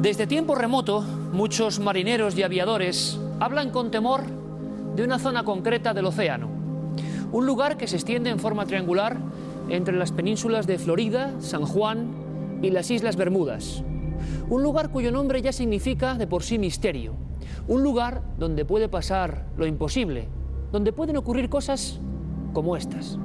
Desde tiempo remoto, muchos marineros y aviadores hablan con temor de una zona concreta del océano. Un lugar que se extiende en forma triangular entre las penínsulas de Florida, San Juan y las Islas Bermudas. Un lugar cuyo nombre ya significa de por sí misterio. Un lugar donde puede pasar lo imposible, donde pueden ocurrir cosas como estas.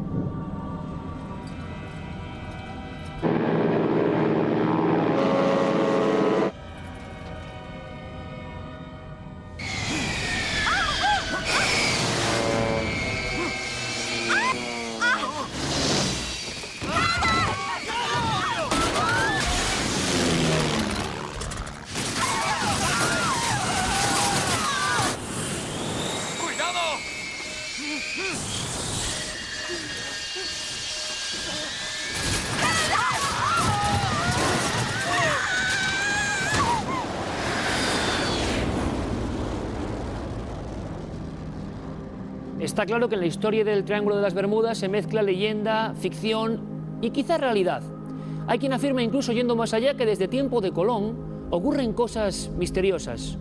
Está claro que en la historia del Triángulo de las Bermudas se mezcla leyenda, ficción y quizá realidad. Hay quien afirma, incluso yendo más allá, que desde tiempo de Colón ocurren cosas misteriosas.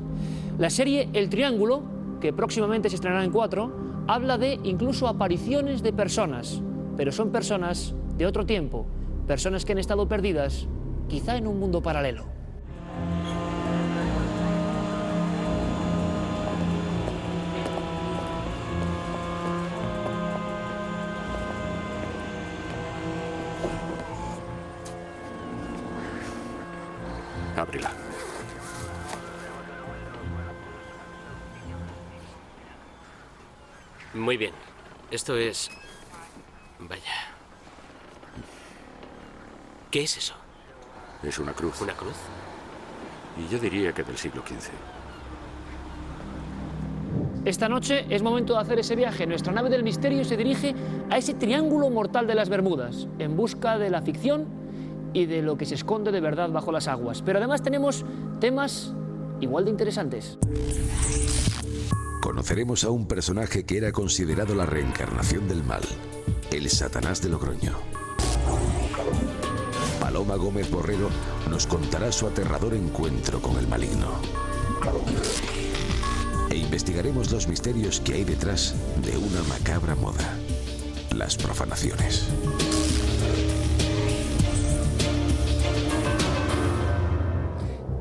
La serie El Triángulo, que próximamente se estrenará en 4, habla de incluso apariciones de personas, pero son personas de otro tiempo, personas que han estado perdidas, quizá en un mundo paralelo. Ábrela. Muy bien. Esto es... Vaya. ¿Qué es eso? Es una cruz. ¿Una cruz? Y yo diría que del siglo XV. Esta noche es momento de hacer ese viaje. Nuestra nave del misterio se dirige a ese triángulo mortal de las Bermudas, en busca de la ficción y de lo que se esconde de verdad bajo las aguas. Pero además tenemos temas igual de interesantes. Conoceremos a un personaje que era considerado la reencarnación del mal, el Satanás de Logroño. Paloma Gómez Borrero nos contará su aterrador encuentro con el maligno. E investigaremos los misterios que hay detrás de una macabra moda, las profanaciones.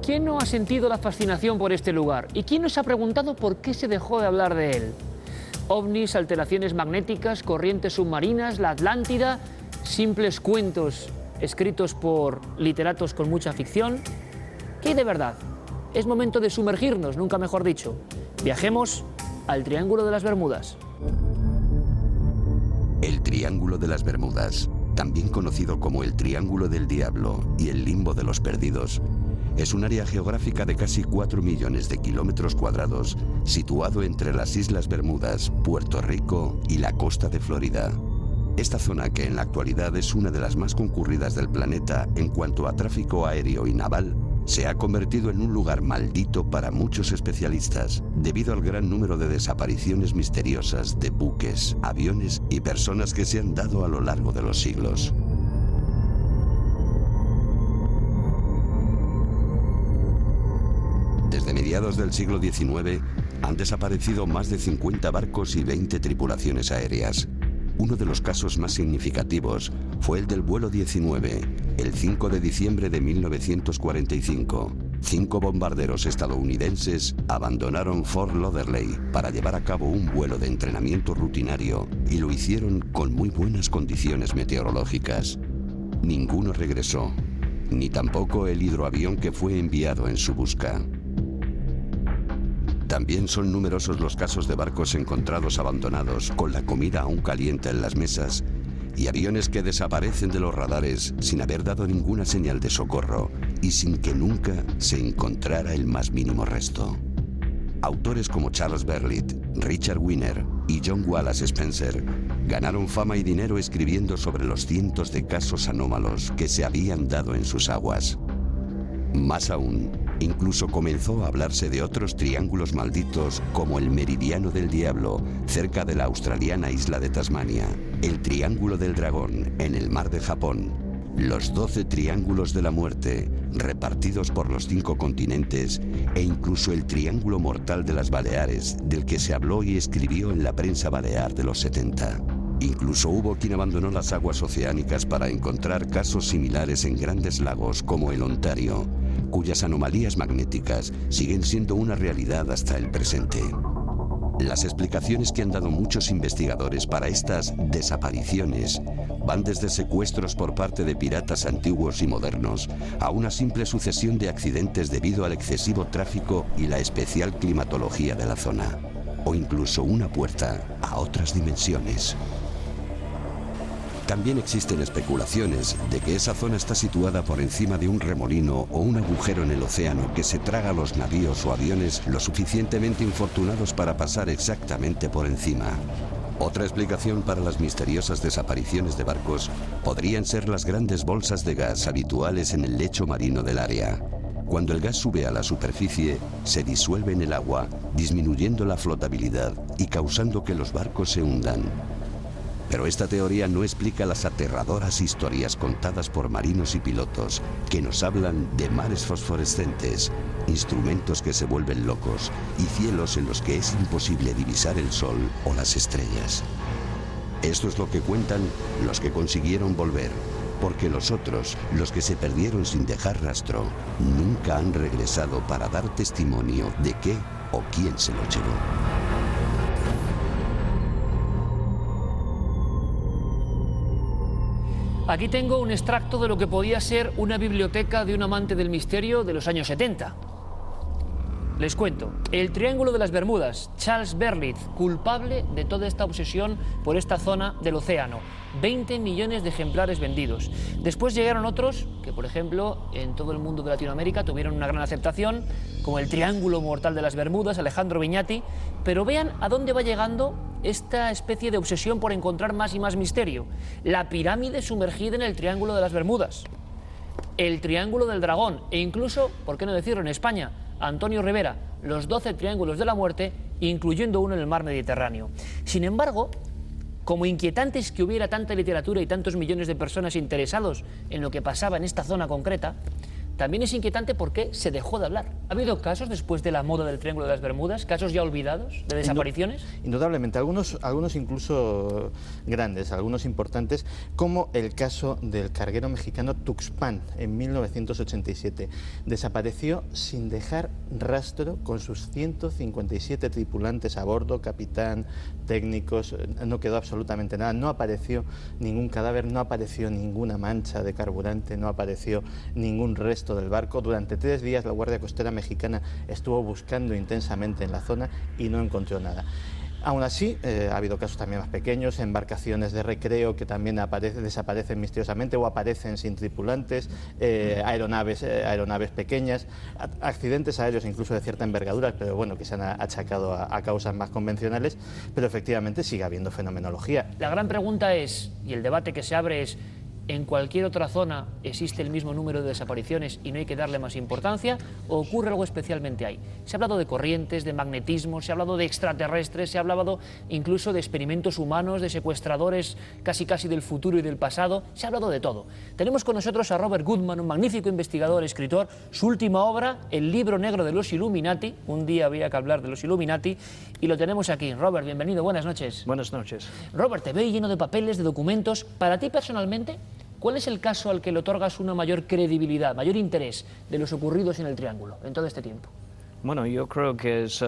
¿Quién no ha sentido la fascinación por este lugar? ¿Y quién nos ha preguntado por qué se dejó de hablar de él? Ovnis, alteraciones magnéticas, corrientes submarinas, la Atlántida, simples cuentos escritos por literatos con mucha ficción. ¿Qué hay de verdad? Es momento de sumergirnos, nunca mejor dicho. Viajemos al Triángulo de las Bermudas. El Triángulo de las Bermudas, también conocido como el Triángulo del Diablo y el Limbo de los Perdidos, es un área geográfica de casi 4 millones de kilómetros cuadrados, situado entre las Islas Bermudas, Puerto Rico y la costa de Florida. Esta zona, que en la actualidad es una de las más concurridas del planeta en cuanto a tráfico aéreo y naval, se ha convertido en un lugar maldito para muchos especialistas, debido al gran número de desapariciones misteriosas de buques, aviones y personas que se han dado a lo largo de los siglos. Desde mediados del siglo XIX han desaparecido más de 50 barcos y 20 tripulaciones aéreas. Uno de los casos más significativos fue el del vuelo 19, el 5 de diciembre de 1945. 5 bombarderos estadounidenses abandonaron Fort Lauderdale para llevar a cabo un vuelo de entrenamiento rutinario y lo hicieron con muy buenas condiciones meteorológicas. Ninguno regresó, ni tampoco el hidroavión que fue enviado en su busca. También son numerosos los casos de barcos encontrados abandonados con la comida aún caliente en las mesas y aviones que desaparecen de los radares sin haber dado ninguna señal de socorro y sin que nunca se encontrara el más mínimo resto. Autores como Charles Berlitt, Richard Wiener y John Wallace Spencer ganaron fama y dinero escribiendo sobre los cientos de casos anómalos que se habían dado en sus aguas. Más aún, incluso comenzó a hablarse de otros triángulos malditos como el Meridiano del Diablo, cerca de la australiana isla de Tasmania, el Triángulo del Dragón, en el mar de Japón, los 12 Triángulos de la Muerte, repartidos por los 5 continentes e incluso el Triángulo Mortal de las Baleares, del que se habló y escribió en la prensa balear de los 70. Incluso hubo quien abandonó las aguas oceánicas para encontrar casos similares en grandes lagos como el Ontario, cuyas anomalías magnéticas siguen siendo una realidad hasta el presente. Las explicaciones que han dado muchos investigadores para estas desapariciones van desde secuestros por parte de piratas antiguos y modernos a una simple sucesión de accidentes debido al excesivo tráfico y la especial climatología de la zona, o incluso una puerta a otras dimensiones. También existen especulaciones de que esa zona está situada por encima de un remolino o un agujero en el océano que se traga a los navíos o aviones lo suficientemente infortunados para pasar exactamente por encima. Otra explicación para las misteriosas desapariciones de barcos podrían ser las grandes bolsas de gas habituales en el lecho marino del área. Cuando el gas sube a la superficie, se disuelve en el agua, disminuyendo la flotabilidad y causando que los barcos se hundan. Pero esta teoría no explica las aterradoras historias contadas por marinos y pilotos que nos hablan de mares fosforescentes, instrumentos que se vuelven locos y cielos en los que es imposible divisar el sol o las estrellas. Esto es lo que cuentan los que consiguieron volver, porque los otros, los que se perdieron sin dejar rastro, nunca han regresado para dar testimonio de qué o quién se lo llevó. Aquí tengo un extracto de lo que podía ser una biblioteca de un amante del misterio de los años 70. Les cuento, el Triángulo de las Bermudas, Charles Berlitz, culpable de toda esta obsesión por esta zona del océano. 20 millones de ejemplares vendidos. Después llegaron otros que, por ejemplo, en todo el mundo de Latinoamérica tuvieron una gran aceptación, como el Triángulo Mortal de las Bermudas, Alejandro Viñati, pero vean a dónde va llegando esta especie de obsesión por encontrar más y más misterio. La pirámide sumergida en el Triángulo de las Bermudas, el Triángulo del Dragón e incluso, ¿por qué no decirlo en España?, Antonio Rivera, los 12 triángulos de la muerte, incluyendo uno en el mar Mediterráneo. Sin embargo, como inquietante es que hubiera tanta literatura y tantos millones de personas interesados en lo que pasaba en esta zona concreta, también es inquietante porque se dejó de hablar. ¿Ha habido casos después de la moda del Triángulo de las Bermudas, casos ya olvidados de desapariciones? Indudablemente, algunos incluso grandes, algunos importantes, como el caso del carguero mexicano Tuxpan en 1987. Desapareció sin dejar rastro con sus 157 tripulantes a bordo, capitán, técnicos, no quedó absolutamente nada, no apareció ningún cadáver, no apareció ninguna mancha de carburante, no apareció ningún resto del barco. Durante 3 días la Guardia Costera mexicana estuvo buscando intensamente en la zona y no encontró nada. Aún así, ha habido casos también más pequeños, embarcaciones de recreo que también desaparecen misteriosamente o aparecen sin tripulantes, aeronaves pequeñas, accidentes aéreos incluso de cierta envergadura, pero bueno, que se han achacado a causas más convencionales, pero efectivamente sigue habiendo fenomenología. La gran pregunta es, y el debate que se abre es, ¿en cualquier otra zona existe el mismo número de desapariciones y no hay que darle más importancia? ¿O ocurre algo especialmente ahí? Se ha hablado de corrientes, de magnetismo, se ha hablado de extraterrestres, se ha hablado incluso de experimentos humanos, de secuestradores casi del futuro y del pasado, se ha hablado de todo. Tenemos con nosotros a Robert Goodman, un magnífico investigador, escritor, su última obra, El libro negro de los Illuminati, un día habría que hablar de los Illuminati, y lo tenemos aquí. Robert, bienvenido, buenas noches. Buenas noches. Robert, te veo lleno de papeles, de documentos. Para ti personalmente, ¿cuál es el caso al que le otorgas una mayor credibilidad, mayor interés de los ocurridos en el Triángulo en todo este tiempo? Bueno, yo creo que es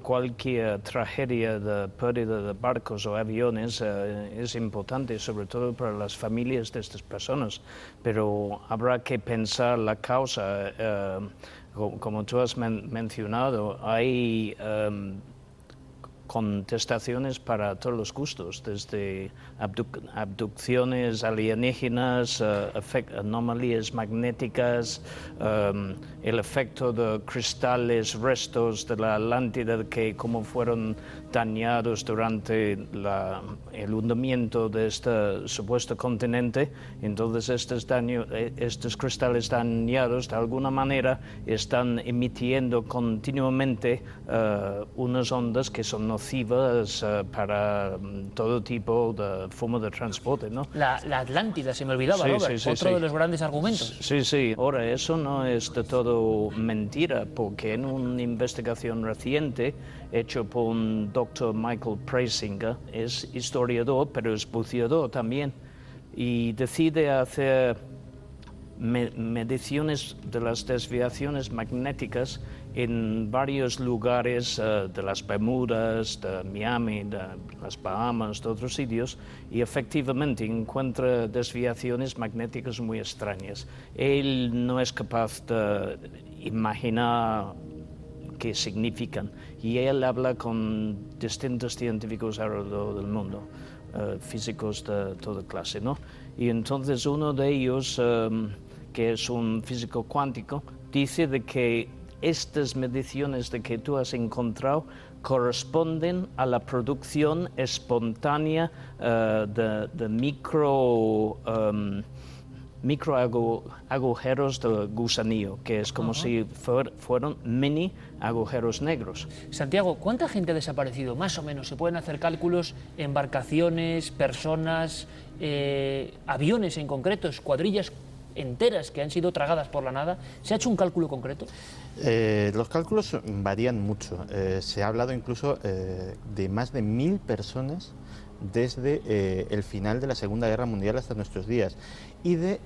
cualquier tragedia de pérdida de barcos o aviones es importante, sobre todo para las familias de estas personas, pero habrá que pensar la causa. Como tú has mencionado, hay contestaciones para todos los gustos, desde abducciones alienígenas, anomalías magnéticas, el efecto de cristales, restos de la Atlántida que como fueron dañados durante el hundimiento de este supuesto continente. Entonces estos cristales dañados de alguna manera están emitiendo continuamente unas ondas que son nocivas nocivas para todo tipo de forma de transporte, ¿no? La Atlántida, se me olvidaba, Sí, Robert, otro de los grandes argumentos. Sí, sí. Ahora, eso no es de todo mentira, porque en una investigación reciente hecha por un doctor Michael Preisinger, es historiador, pero es buceador también, y decide hacer mediciones de las desviaciones magnéticas en varios lugares de las Bermudas, de Miami, de las Bahamas, de otros sitios, y efectivamente encuentra desviaciones magnéticas muy extrañas. Él no es capaz de imaginar qué significan, y él habla con distintos científicos alrededor del mundo, físicos de toda clase, ¿no? Y entonces uno de ellos, que es un físico cuántico, dice de que estas mediciones de que tú has encontrado corresponden a la producción espontánea de micro agujeros de gusanillo, que es como si fueran mini agujeros negros. Santiago, ¿cuánta gente ha desaparecido? Más o menos, ¿se pueden hacer cálculos? Embarcaciones, personas, aviones en concreto, escuadrillas enteras que han sido tragadas por la nada. ¿Se ha hecho un cálculo concreto? Los cálculos varían mucho. Se ha hablado incluso de más de 1000 personas desde el final de la Segunda Guerra Mundial hasta nuestros días, y de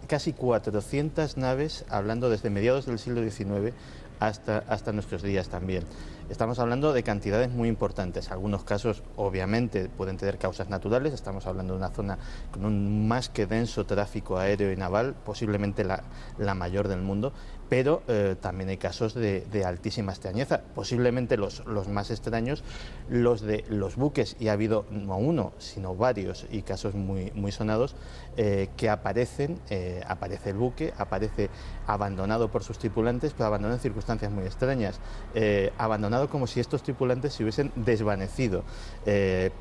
casi 400 naves, hablando desde mediados del siglo XIX hasta nuestros días también. Estamos hablando de cantidades muy importantes. Algunos casos, obviamente, pueden tener causas naturales. Estamos hablando de una zona con un más que denso tráfico aéreo y naval, posiblemente la mayor del mundo, pero también hay casos de altísima extrañeza. Posiblemente los más extraños, los de los buques, y ha habido no uno, sino varios, y casos muy sonados, que aparece el buque, aparece abandonado por sus tripulantes, pero abandonado en circunstancias muy extrañas, abandonado como si estos tripulantes se hubiesen desvanecido,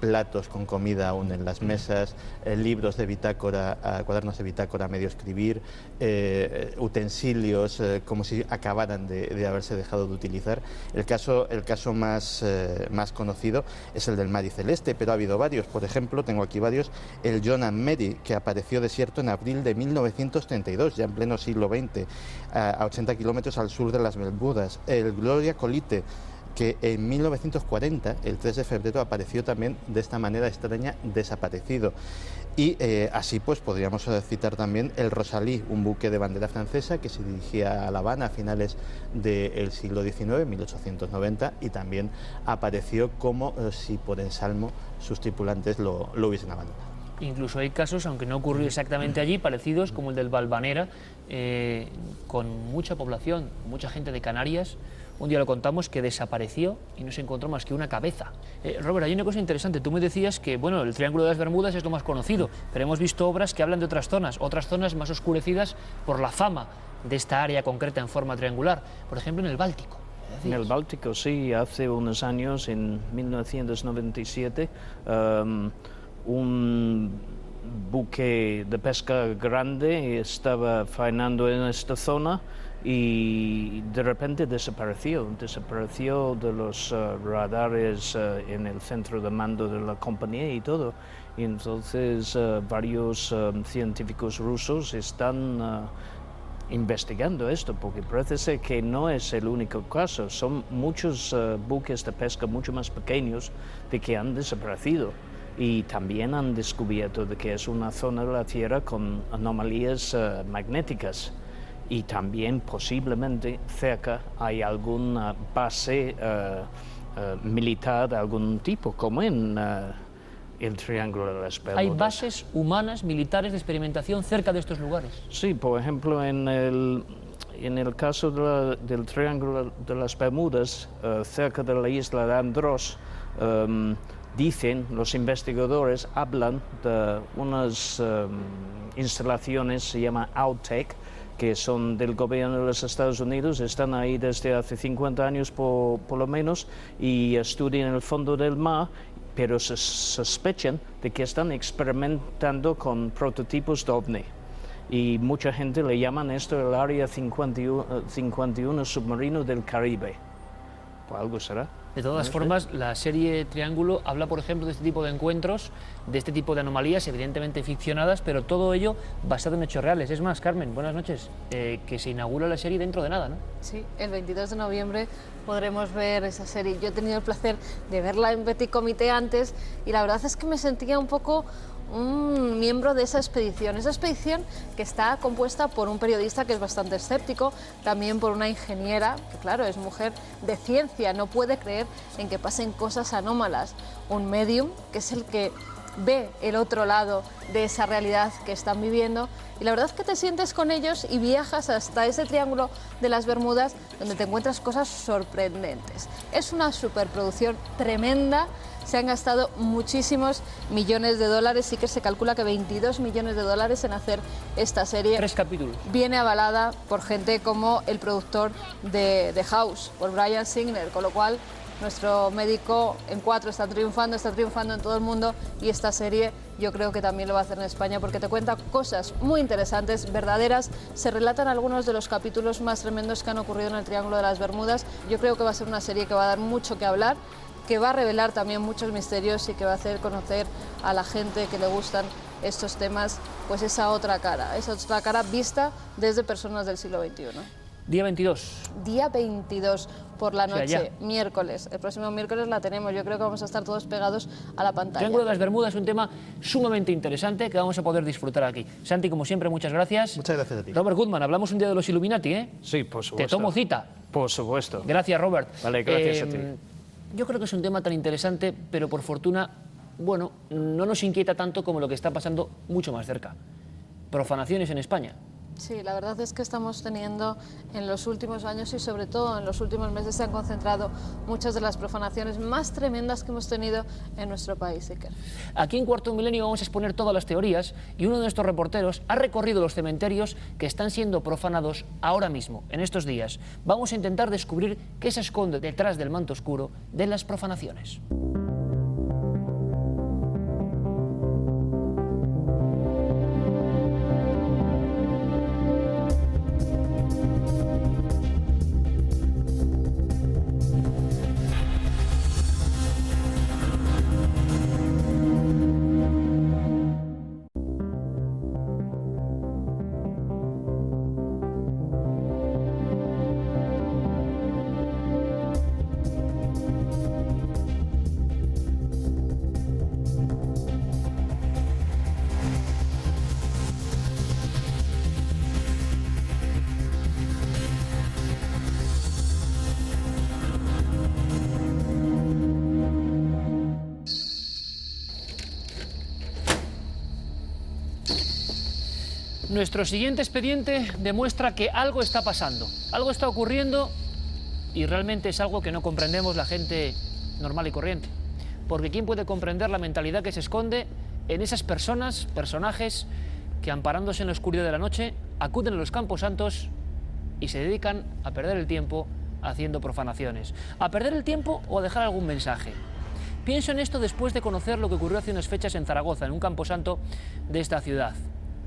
platos con comida aún en las mesas, libros de bitácora, cuadernos de bitácora a medio escribir, utensilios como si acabaran de haberse dejado de utilizar. El caso más conocido es el del Mary Celeste, pero ha habido varios. Por ejemplo, tengo aquí varios: el John and Mary, que apareció desierto en abril de 1932, ya en pleno siglo XX, a 80 kilómetros al sur de las Bermudas; el Gloria Colite, que en 1940, el 3 de febrero, apareció también de esta manera extraña, desaparecido. Y así pues podríamos citar también el Rosalie, un buque de bandera francesa que se dirigía a La Habana a finales del siglo XIX, 1890, y también apareció como si por ensalmo sus tripulantes lo hubiesen abandonado. Incluso hay casos, aunque no ocurrió exactamente allí, parecidos, como el del Valvanera, con mucha población, mucha gente de Canarias. Un día lo contamos, que desapareció y no se encontró más que una cabeza. Robert, hay una cosa interesante. Tú me decías que, bueno, el Triángulo de las Bermudas es lo más conocido, pero hemos visto obras que hablan de otras zonas más oscurecidas por la fama de esta área concreta en forma triangular. Por ejemplo, en el Báltico. En el Báltico, sí. Hace unos años, en 1997, un buque de pesca grande estaba faenando en esta zona y de repente desapareció de los radares en el centro de mando de la compañía y todo. Y entonces varios científicos rusos están investigando esto, porque parece ser que no es el único caso. Son muchos buques de pesca mucho más pequeños de que han desaparecido. Y también han descubierto de que es una zona de la Tierra con anomalías magnéticas. Y también posiblemente cerca hay alguna base militar de algún tipo, como en el Triángulo de las Bermudas. ¿Hay bases humanas, militares de experimentación cerca de estos lugares? Sí, por ejemplo, en el caso del Triángulo de las Bermudas, cerca de la isla de Andros, dicen, los investigadores hablan de unas instalaciones, se llama Outtake, que son del gobierno de los Estados Unidos, están ahí desde hace 50 años por lo menos, y estudian el fondo del mar, pero se sospechan de que están experimentando con prototipos de OVNI. Y mucha gente le llaman esto el Área 51 submarino del Caribe. Pues algo será. De todas formas, la serie Triángulo habla, por ejemplo, de este tipo de encuentros, de este tipo de anomalías, evidentemente ficcionadas, pero todo ello basado en hechos reales. Es más, Carmen, buenas noches, que se inaugura la serie dentro de nada, ¿no? Sí, el 22 de noviembre podremos ver esa serie. Yo he tenido el placer de verla en Petit Comité antes y la verdad es que me sentía un poco un miembro de esa expedición que está compuesta por un periodista que es bastante escéptico, también por una ingeniera, que claro, es mujer de ciencia, no puede creer en que pasen cosas anómalas, un medium, que es el que ve el otro lado de esa realidad que están viviendo, y la verdad es que te sientes con ellos y viajas hasta ese Triángulo de las Bermudas donde te encuentras cosas sorprendentes. Es una superproducción tremenda. Se han gastado muchísimos millones de dólares, sí que se calcula que 22 millones de dólares en hacer esta serie. 3 capítulos. Viene avalada por gente como el productor de House, por Bryan Singer, con lo cual nuestro médico en 4 está triunfando en todo el mundo, y esta serie yo creo que también lo va a hacer en España porque te cuenta cosas muy interesantes, verdaderas. Se relatan algunos de los capítulos más tremendos que han ocurrido en el Triángulo de las Bermudas. Yo creo que va a ser una serie que va a dar mucho que hablar, que va a revelar también muchos misterios y que va a hacer conocer a la gente que le gustan estos temas, pues esa otra cara vista desde personas del siglo XXI. Día 22. Día 22 por la noche, O sea, miércoles. El próximo miércoles la tenemos. Yo creo que vamos a estar todos pegados a la pantalla. Triángulo de las Bermudas es un tema sumamente interesante que vamos a poder disfrutar aquí. Santi, como siempre, muchas gracias. Muchas gracias a ti. Robert Goodman, hablamos un día de los Illuminati, ¿eh? Sí, por supuesto. Te tomo cita. Por supuesto. Gracias, Robert. Vale, gracias a ti. Yo creo que es un tema tan interesante, pero por fortuna, bueno, no nos inquieta tanto como lo que está pasando mucho más cerca. Profanaciones en España. Sí, la verdad es que estamos teniendo en los últimos años y sobre todo en los últimos meses se han concentrado muchas de las profanaciones más tremendas que hemos tenido en nuestro país, Iker. Aquí en Cuarto Milenio vamos a exponer todas las teorías y uno de nuestros reporteros ha recorrido los cementerios que están siendo profanados ahora mismo, en estos días. Vamos a intentar descubrir qué se esconde detrás del manto oscuro de las profanaciones. Nuestro siguiente expediente demuestra que algo está pasando, algo está ocurriendo y realmente es algo que no comprendemos la gente normal y corriente. Porque ¿quién puede comprender la mentalidad que se esconde en esas personas, personajes que amparándose en la oscuridad de la noche acuden a los campos santos y se dedican a perder el tiempo haciendo profanaciones? A perder el tiempo o a dejar algún mensaje. Pienso en esto después de conocer lo que ocurrió hace unas fechas en Zaragoza, en un camposanto de esta ciudad.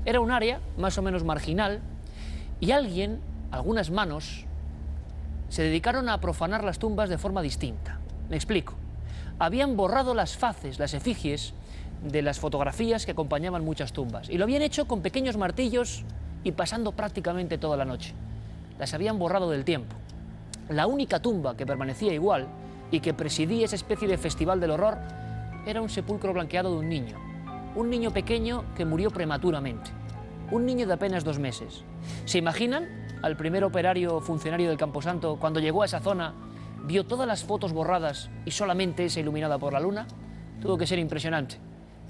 Era un área más o menos marginal y algunas manos, se dedicaron a profanar las tumbas de forma distinta. Me explico. Habían borrado las faces, las efigies de las fotografías que acompañaban muchas tumbas y lo habían hecho con pequeños martillos y pasando prácticamente toda la noche. Las habían borrado del tiempo. La única tumba que permanecía igual y que presidía esa especie de festival del horror era un sepulcro blanqueado de un niño pequeño que murió prematuramente, un niño de apenas 2 meses. ¿Se imaginan al primer operario funcionario del Camposanto cuando llegó a esa zona, vio todas las fotos borradas y solamente esa iluminada por la luna? Tuvo que ser impresionante.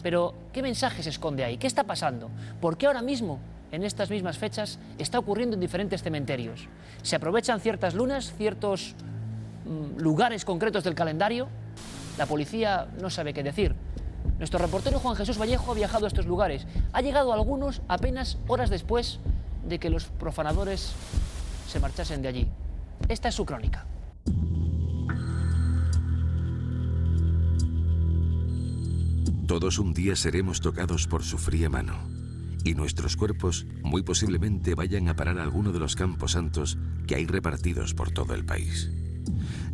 Pero, ¿qué mensaje se esconde ahí? ¿Qué está pasando? ¿Por qué ahora mismo, en estas mismas fechas, está ocurriendo en diferentes cementerios? ¿Se aprovechan ciertas lunas, ciertos lugares concretos del calendario? La policía no sabe qué decir. Nuestro reportero Juan Jesús Vallejo ha viajado a estos lugares. Ha llegado a algunos apenas horas después de que los profanadores se marchasen de allí. Esta es su crónica. Todos un día seremos tocados por su fría mano, y nuestros cuerpos muy posiblemente vayan a parar a alguno de los campos santos que hay repartidos por todo el país.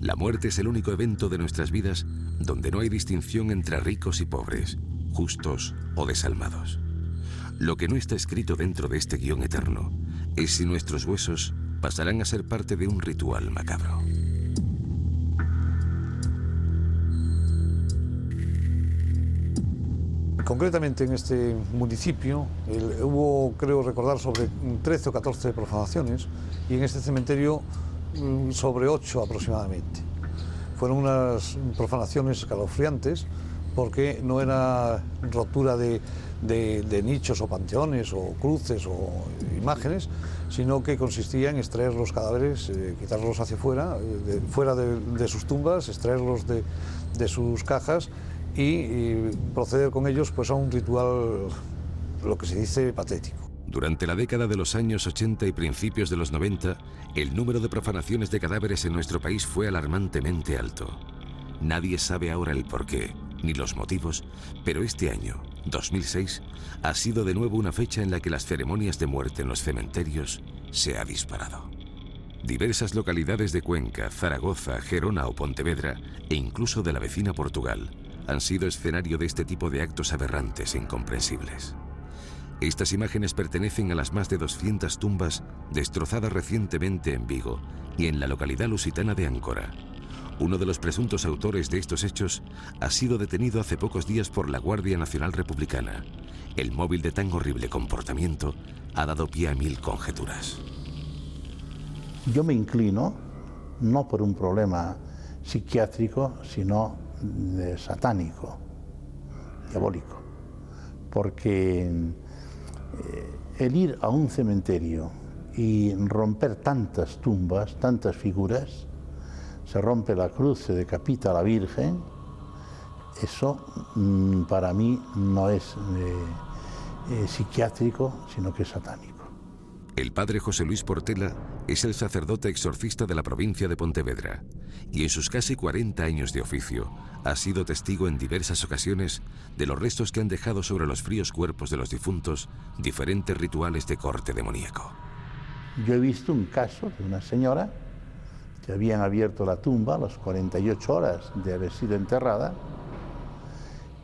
La muerte es el único evento de nuestras vidas donde no hay distinción entre ricos y pobres, justos o desalmados. Lo que no está escrito dentro de este guión eterno es si nuestros huesos pasarán a ser parte de un ritual macabro. Concretamente en este municipio hubo, creo recordar, sobre 13 o 14 profanaciones y en este cementerio sobre 8 aproximadamente. Fueron unas profanaciones escalofriantes porque no era rotura de nichos o panteones o cruces o imágenes, sino que consistía en extraer los cadáveres, quitarlos hacia fuera, fuera de sus tumbas, extraerlos de sus cajas y proceder con ellos pues a un ritual, lo que se dice, patético. Durante la década de los años 80 y principios de los 90, el número de profanaciones de cadáveres en nuestro país fue alarmantemente alto. Nadie sabe ahora el porqué, ni los motivos, pero este año, 2006, ha sido de nuevo una fecha en la que las ceremonias de muerte en los cementerios se ha disparado. Diversas localidades de Cuenca, Zaragoza, Gerona o Pontevedra, e incluso de la vecina Portugal, han sido escenario de este tipo de actos aberrantes e incomprensibles. Estas imágenes pertenecen a las más de 200 tumbas destrozadas recientemente en Vigo y en la localidad lusitana de Áncora. Uno de los presuntos autores de estos hechos ha sido detenido hace pocos días por la Guardia Nacional Republicana. El móvil de tan horrible comportamiento ha dado pie a 1000 conjeturas. Yo me inclino no por un problema psiquiátrico, sino satánico, diabólico, porque el ir a un cementerio y romper tantas tumbas, tantas figuras, se rompe la cruz, se decapita a la Virgen, eso para mí no es psiquiátrico, sino que es satánico. El padre José Luis Portela es el sacerdote exorcista de la provincia de Pontevedra y en sus casi 40 años de oficio ha sido testigo en diversas ocasiones de los restos que han dejado sobre los fríos cuerpos de los difuntos diferentes rituales de corte demoníaco. Yo he visto un caso de una señora que habían abierto la tumba a las 48 horas de haber sido enterrada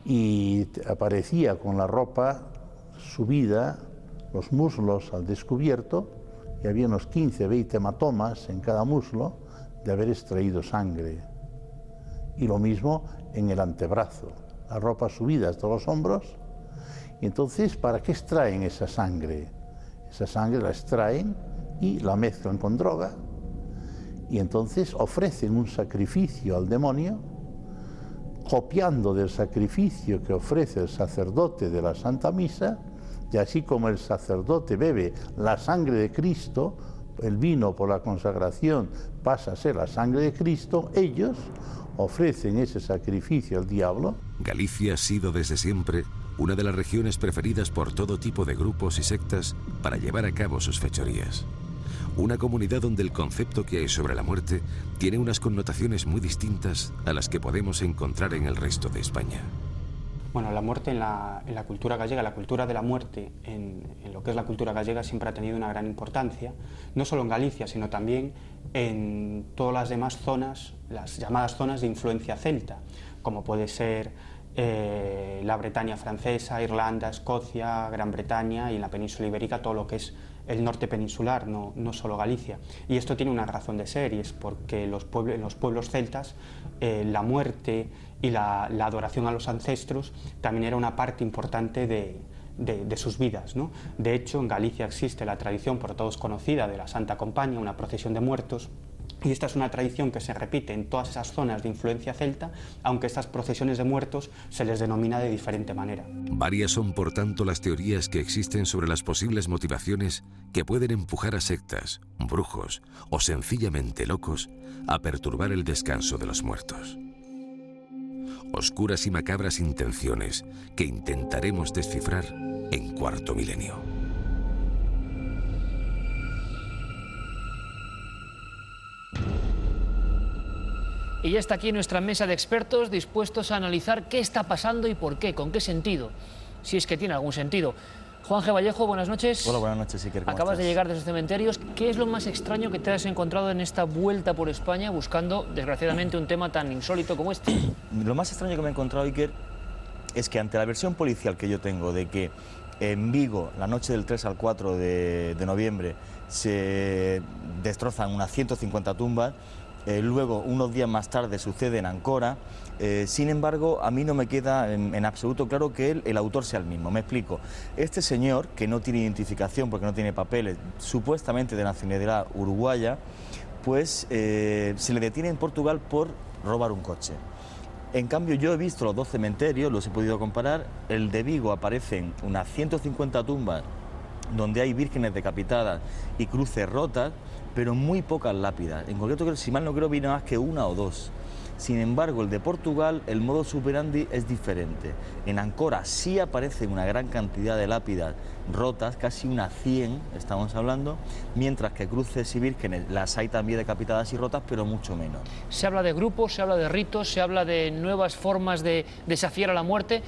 y aparecía con la ropa subida, los muslos al descubierto, y había unos 15, 20 hematomas en cada muslo de haber extraído sangre. Y lo mismo en el antebrazo, la ropa subida hasta los hombros. Y entonces, ¿para qué extraen esa sangre? Esa sangre la extraen y la mezclan con droga, y entonces ofrecen un sacrificio al demonio, copiando del sacrificio que ofrece el sacerdote de la Santa Misa. Y así como el sacerdote bebe la sangre de Cristo, el vino por la consagración pasa a ser la sangre de Cristo, ellos ofrecen ese sacrificio al diablo. Galicia ha sido desde siempre una de las regiones preferidas por todo tipo de grupos y sectas para llevar a cabo sus fechorías. Una comunidad donde el concepto que hay sobre la muerte tiene unas connotaciones muy distintas a las que podemos encontrar en el resto de España. Bueno, la muerte en la cultura gallega, la cultura de la muerte en lo que es la cultura gallega siempre ha tenido una gran importancia, no solo en Galicia, sino también en todas las demás zonas, las llamadas zonas de influencia celta, como puede ser la Bretaña francesa, Irlanda, Escocia, Gran Bretaña y en la península ibérica todo lo que es el norte peninsular, no solo Galicia. Y esto tiene una razón de ser, y es porque en los pueblos celtas la muerte y la adoración a los ancestros también era una parte importante de sus vidas, ¿no? De hecho, en Galicia existe la tradición por todos conocida de la Santa Compaña, una procesión de muertos, y esta es una tradición que se repite en todas esas zonas de influencia celta, aunque estas procesiones de muertos se les denomina de diferente manera. Varias son, por tanto, las teorías que existen sobre las posibles motivaciones que pueden empujar a sectas, brujos o sencillamente locos a perturbar el descanso de los muertos. Oscuras y macabras intenciones que intentaremos descifrar en Cuarto Milenio. Y ya está aquí nuestra mesa de expertos dispuestos a analizar qué está pasando y por qué, con qué sentido, si es que tiene algún sentido. Juan G. Vallejo, buenas noches. Hola, buenas noches, Iker. Acabas de llegar de esos cementerios. ¿Qué es lo más extraño que te has encontrado en esta vuelta por España buscando, desgraciadamente, un tema tan insólito como este? Lo más extraño que me he encontrado, Iker, es que ante la versión policial que yo tengo de que en Vigo, la noche del 3 al 4 de noviembre, se destrozan unas 150 tumbas, luego, unos días más tarde, sucede en Ancora. Sin embargo, a mí no me queda en absoluto claro que el autor sea el mismo. Me explico. Este señor, que no tiene identificación porque no tiene papeles, supuestamente de nacionalidad uruguaya, pues se le detiene en Portugal por robar un coche. En cambio, yo he visto los dos cementerios, los he podido comparar. El de Vigo aparecen unas 150 tumbas donde hay vírgenes decapitadas y cruces rotas, pero muy pocas lápidas. En concreto, si mal no creo, viene más que una o dos. Sin embargo, el de Portugal, el modus operandi es diferente. En Ancora sí aparecen una gran cantidad de lápidas rotas, casi unas 100 estamos hablando, mientras que cruces y vírgenes las hay también decapitadas y rotas, pero mucho menos. Se habla de grupos, se habla de ritos, se habla de nuevas formas de desafiar a la muerte.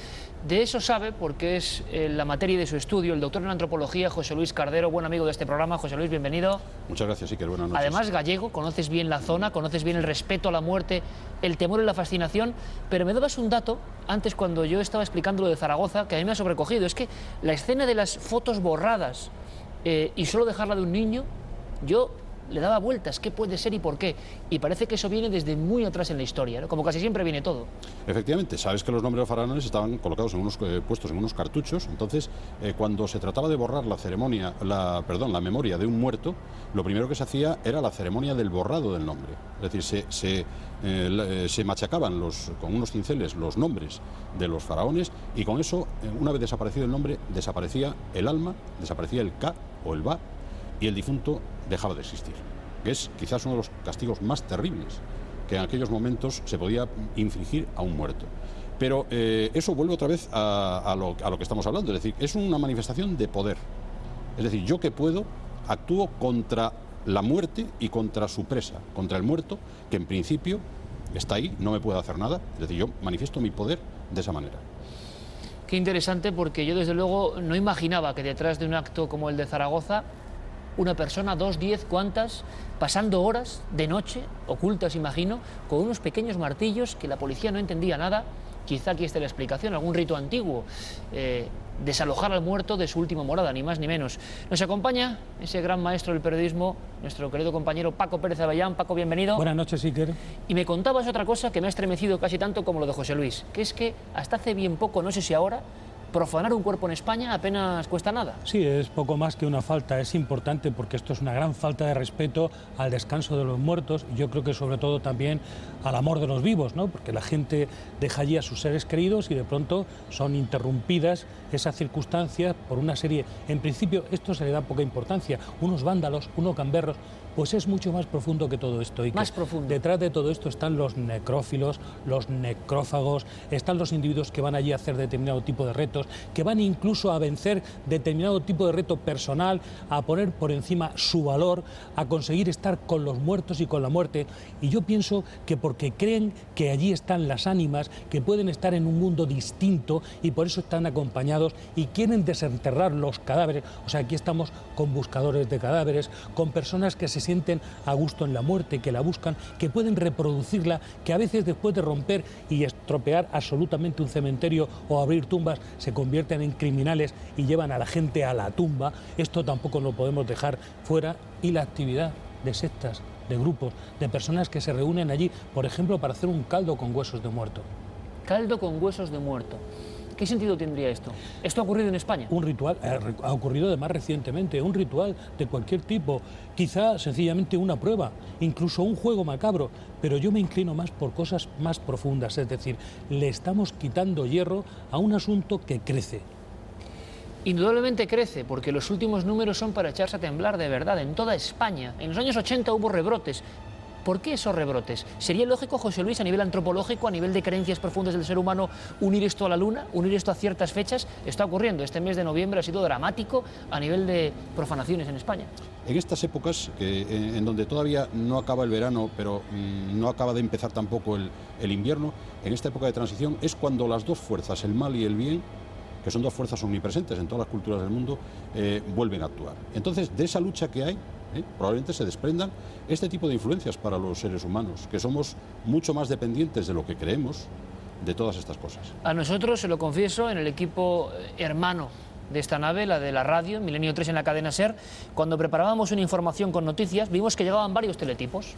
De eso sabe, porque es la materia de su estudio, el doctor en antropología José Luis Cardero, buen amigo de este programa. José Luis, bienvenido. Muchas gracias, Iker, buenas noches. Además, gallego, conoces bien la zona, conoces bien el respeto a la muerte, el temor y la fascinación, pero me dabas un dato antes cuando yo estaba explicando lo de Zaragoza, que a mí me ha sobrecogido. Es que la escena de las fotos borradas y solo dejarla de un niño, yo le daba vueltas, qué puede ser y por qué. Y parece que eso viene desde muy atrás en la historia, ¿no? Como casi siempre viene todo. Efectivamente, sabes que los nombres de los faraones estaban colocados en unos puestos en unos cartuchos. Entonces, cuando se trataba de borrar la memoria de un muerto, lo primero que se hacía era la ceremonia del borrado del nombre. Es decir, se machacaban con unos cinceles los nombres de los faraones, y con eso, una vez desaparecido el nombre, desaparecía el alma, desaparecía el Ka o el Ba, y el difunto dejaba de existir, que es quizás uno de los castigos más terribles que en aquellos momentos se podía infligir a un muerto. Pero eso vuelve otra vez a lo que estamos hablando, es decir, es una manifestación de poder. Es decir, yo que puedo, actúo contra la muerte y contra su presa, contra el muerto, que en principio está ahí, no me puede hacer nada. Es decir, yo manifiesto mi poder de esa manera. Qué interesante, porque yo desde luego no imaginaba que detrás de un acto como el de Zaragoza, una persona, 2, 10, ¿cuántas?, pasando horas de noche, ocultas imagino, con unos pequeños martillos que la policía no entendía nada. Quizá aquí esté la explicación, algún rito antiguo, desalojar al muerto de su última morada, ni más ni menos. Nos acompaña ese gran maestro del periodismo, nuestro querido compañero Paco Pérez Avellán. Paco, bienvenido. Buenas noches, Iker. Y me contabas otra cosa que me ha estremecido casi tanto como lo de José Luis, que es que hasta hace bien poco, no sé si ahora, profanar un cuerpo en España apenas cuesta nada. Sí, es poco más que una falta, es importante porque esto es una gran falta de respeto al descanso de los muertos, y yo creo que sobre todo también al amor de los vivos, ¿no? Porque la gente deja allí a sus seres queridos y de pronto son interrumpidas esas circunstancias por una serie, en principio esto se le da poca importancia, unos vándalos, unos gamberros. Pues es mucho más profundo que todo esto. Y más profundo. Detrás de todo esto están los necrófilos, los necrófagos, están los individuos que van allí a hacer determinado tipo de retos, que van incluso a vencer determinado tipo de reto personal, a poner por encima su valor, a conseguir estar con los muertos y con la muerte. Y yo pienso que porque creen que allí están las ánimas, que pueden estar en un mundo distinto, y por eso están acompañados y quieren desenterrar los cadáveres. O sea, aquí estamos con buscadores de cadáveres, con personas que se sienten a gusto en la muerte, que la buscan, que pueden reproducirla, que a veces después de romper y estropear absolutamente un cementerio o abrir tumbas se convierten en criminales y llevan a la gente a la tumba. Esto tampoco lo podemos dejar fuera. Y la actividad de sectas, de grupos, de personas que se reúnen allí, por ejemplo, para hacer un caldo con huesos de muerto. Caldo con huesos de muerto. ¿Qué sentido tendría esto? ¿Esto ha ocurrido en España? Un ritual, ha ocurrido además recientemente, un ritual de cualquier tipo, quizá sencillamente una prueba, incluso un juego macabro, pero yo me inclino más por cosas más profundas, es decir, le estamos quitando hierro a un asunto que crece. Indudablemente crece, porque los últimos números son para echarse a temblar de verdad, en toda España. En los años 80 hubo rebrotes. ¿Por qué esos rebrotes? ¿Sería lógico, José Luis, a nivel antropológico, a nivel de creencias profundas del ser humano, unir esto a la luna, unir esto a ciertas fechas? Está ocurriendo. Este mes de noviembre ha sido dramático a nivel de profanaciones en España. En estas épocas, en donde todavía no acaba el verano, pero no acaba de empezar tampoco el invierno, en esta época de transición es cuando las dos fuerzas, el mal y el bien, que son dos fuerzas omnipresentes en todas las culturas del mundo, vuelven a actuar. Entonces, de esa lucha que hay, probablemente se desprendan este tipo de influencias para los seres humanos, que somos mucho más dependientes de lo que creemos de todas estas cosas. A nosotros, se lo confieso, en el equipo hermano de esta nave, la de la radio, Milenio 3 en la cadena SER, cuando preparábamos una información con noticias, vimos que llegaban varios teletipos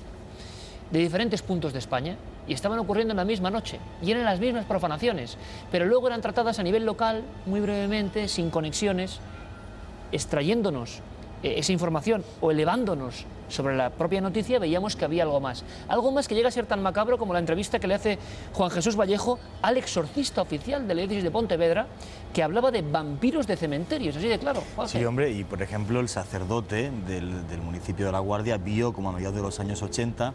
de diferentes puntos de España y estaban ocurriendo en la misma noche y eran las mismas profanaciones, pero luego eran tratadas a nivel local, muy brevemente, sin conexiones, extrayéndonos esa información o elevándonos sobre la propia noticia. Veíamos que había algo más que llega a ser tan macabro como la entrevista que le hace Juan Jesús Vallejo al exorcista oficial de la diócesis de Pontevedra, que hablaba de vampiros de cementerios, así de claro. Sí, hombre, y por ejemplo el sacerdote del municipio de La Guardia vio como a mediados de los años 80,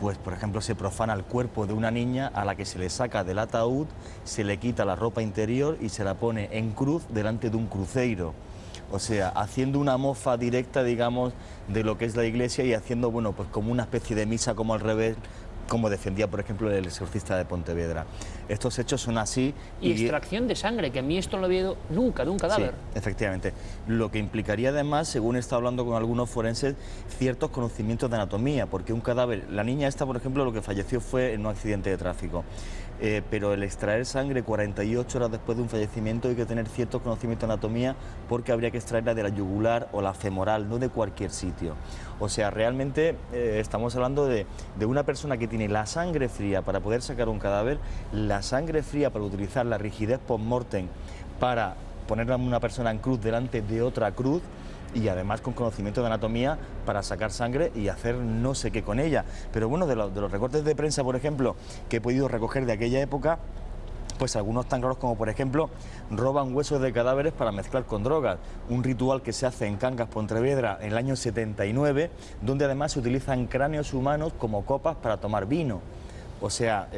pues por ejemplo se profana el cuerpo de una niña a la que se le saca del ataúd, se le quita la ropa interior y se la pone en cruz delante de un cruceiro. O sea, haciendo una mofa directa, digamos, de lo que es la iglesia y haciendo, bueno, pues como una especie de misa como al revés, como defendía, por ejemplo, el exorcista de Pontevedra. Estos hechos son así. Y extracción de sangre, que a mí esto no lo he visto nunca de un cadáver. Sí, efectivamente. Lo que implicaría además, según he estado hablando con algunos forenses, ciertos conocimientos de anatomía, porque un cadáver, la niña esta, por ejemplo, lo que falleció fue en un accidente de tráfico. Pero el extraer sangre 48 horas después de un fallecimiento hay que tener ciertos conocimientos de anatomía, porque habría que extraerla de la yugular o la femoral, no de cualquier sitio. O sea, realmente estamos hablando de una persona que tiene la sangre fría para poder sacar un cadáver, la sangre fría para utilizar la rigidez post-mortem para poner a una persona en cruz delante de otra cruz, y además con conocimiento de anatomía para sacar sangre y hacer no sé qué con ella. Pero bueno, de los recortes de prensa, por ejemplo, que he podido recoger de aquella época, pues algunos tan raros como, por ejemplo, roban huesos de cadáveres para mezclar con drogas, un ritual que se hace en Cangas, Pontevedra, en el año 79, donde además se utilizan cráneos humanos como copas para tomar vino. O sea,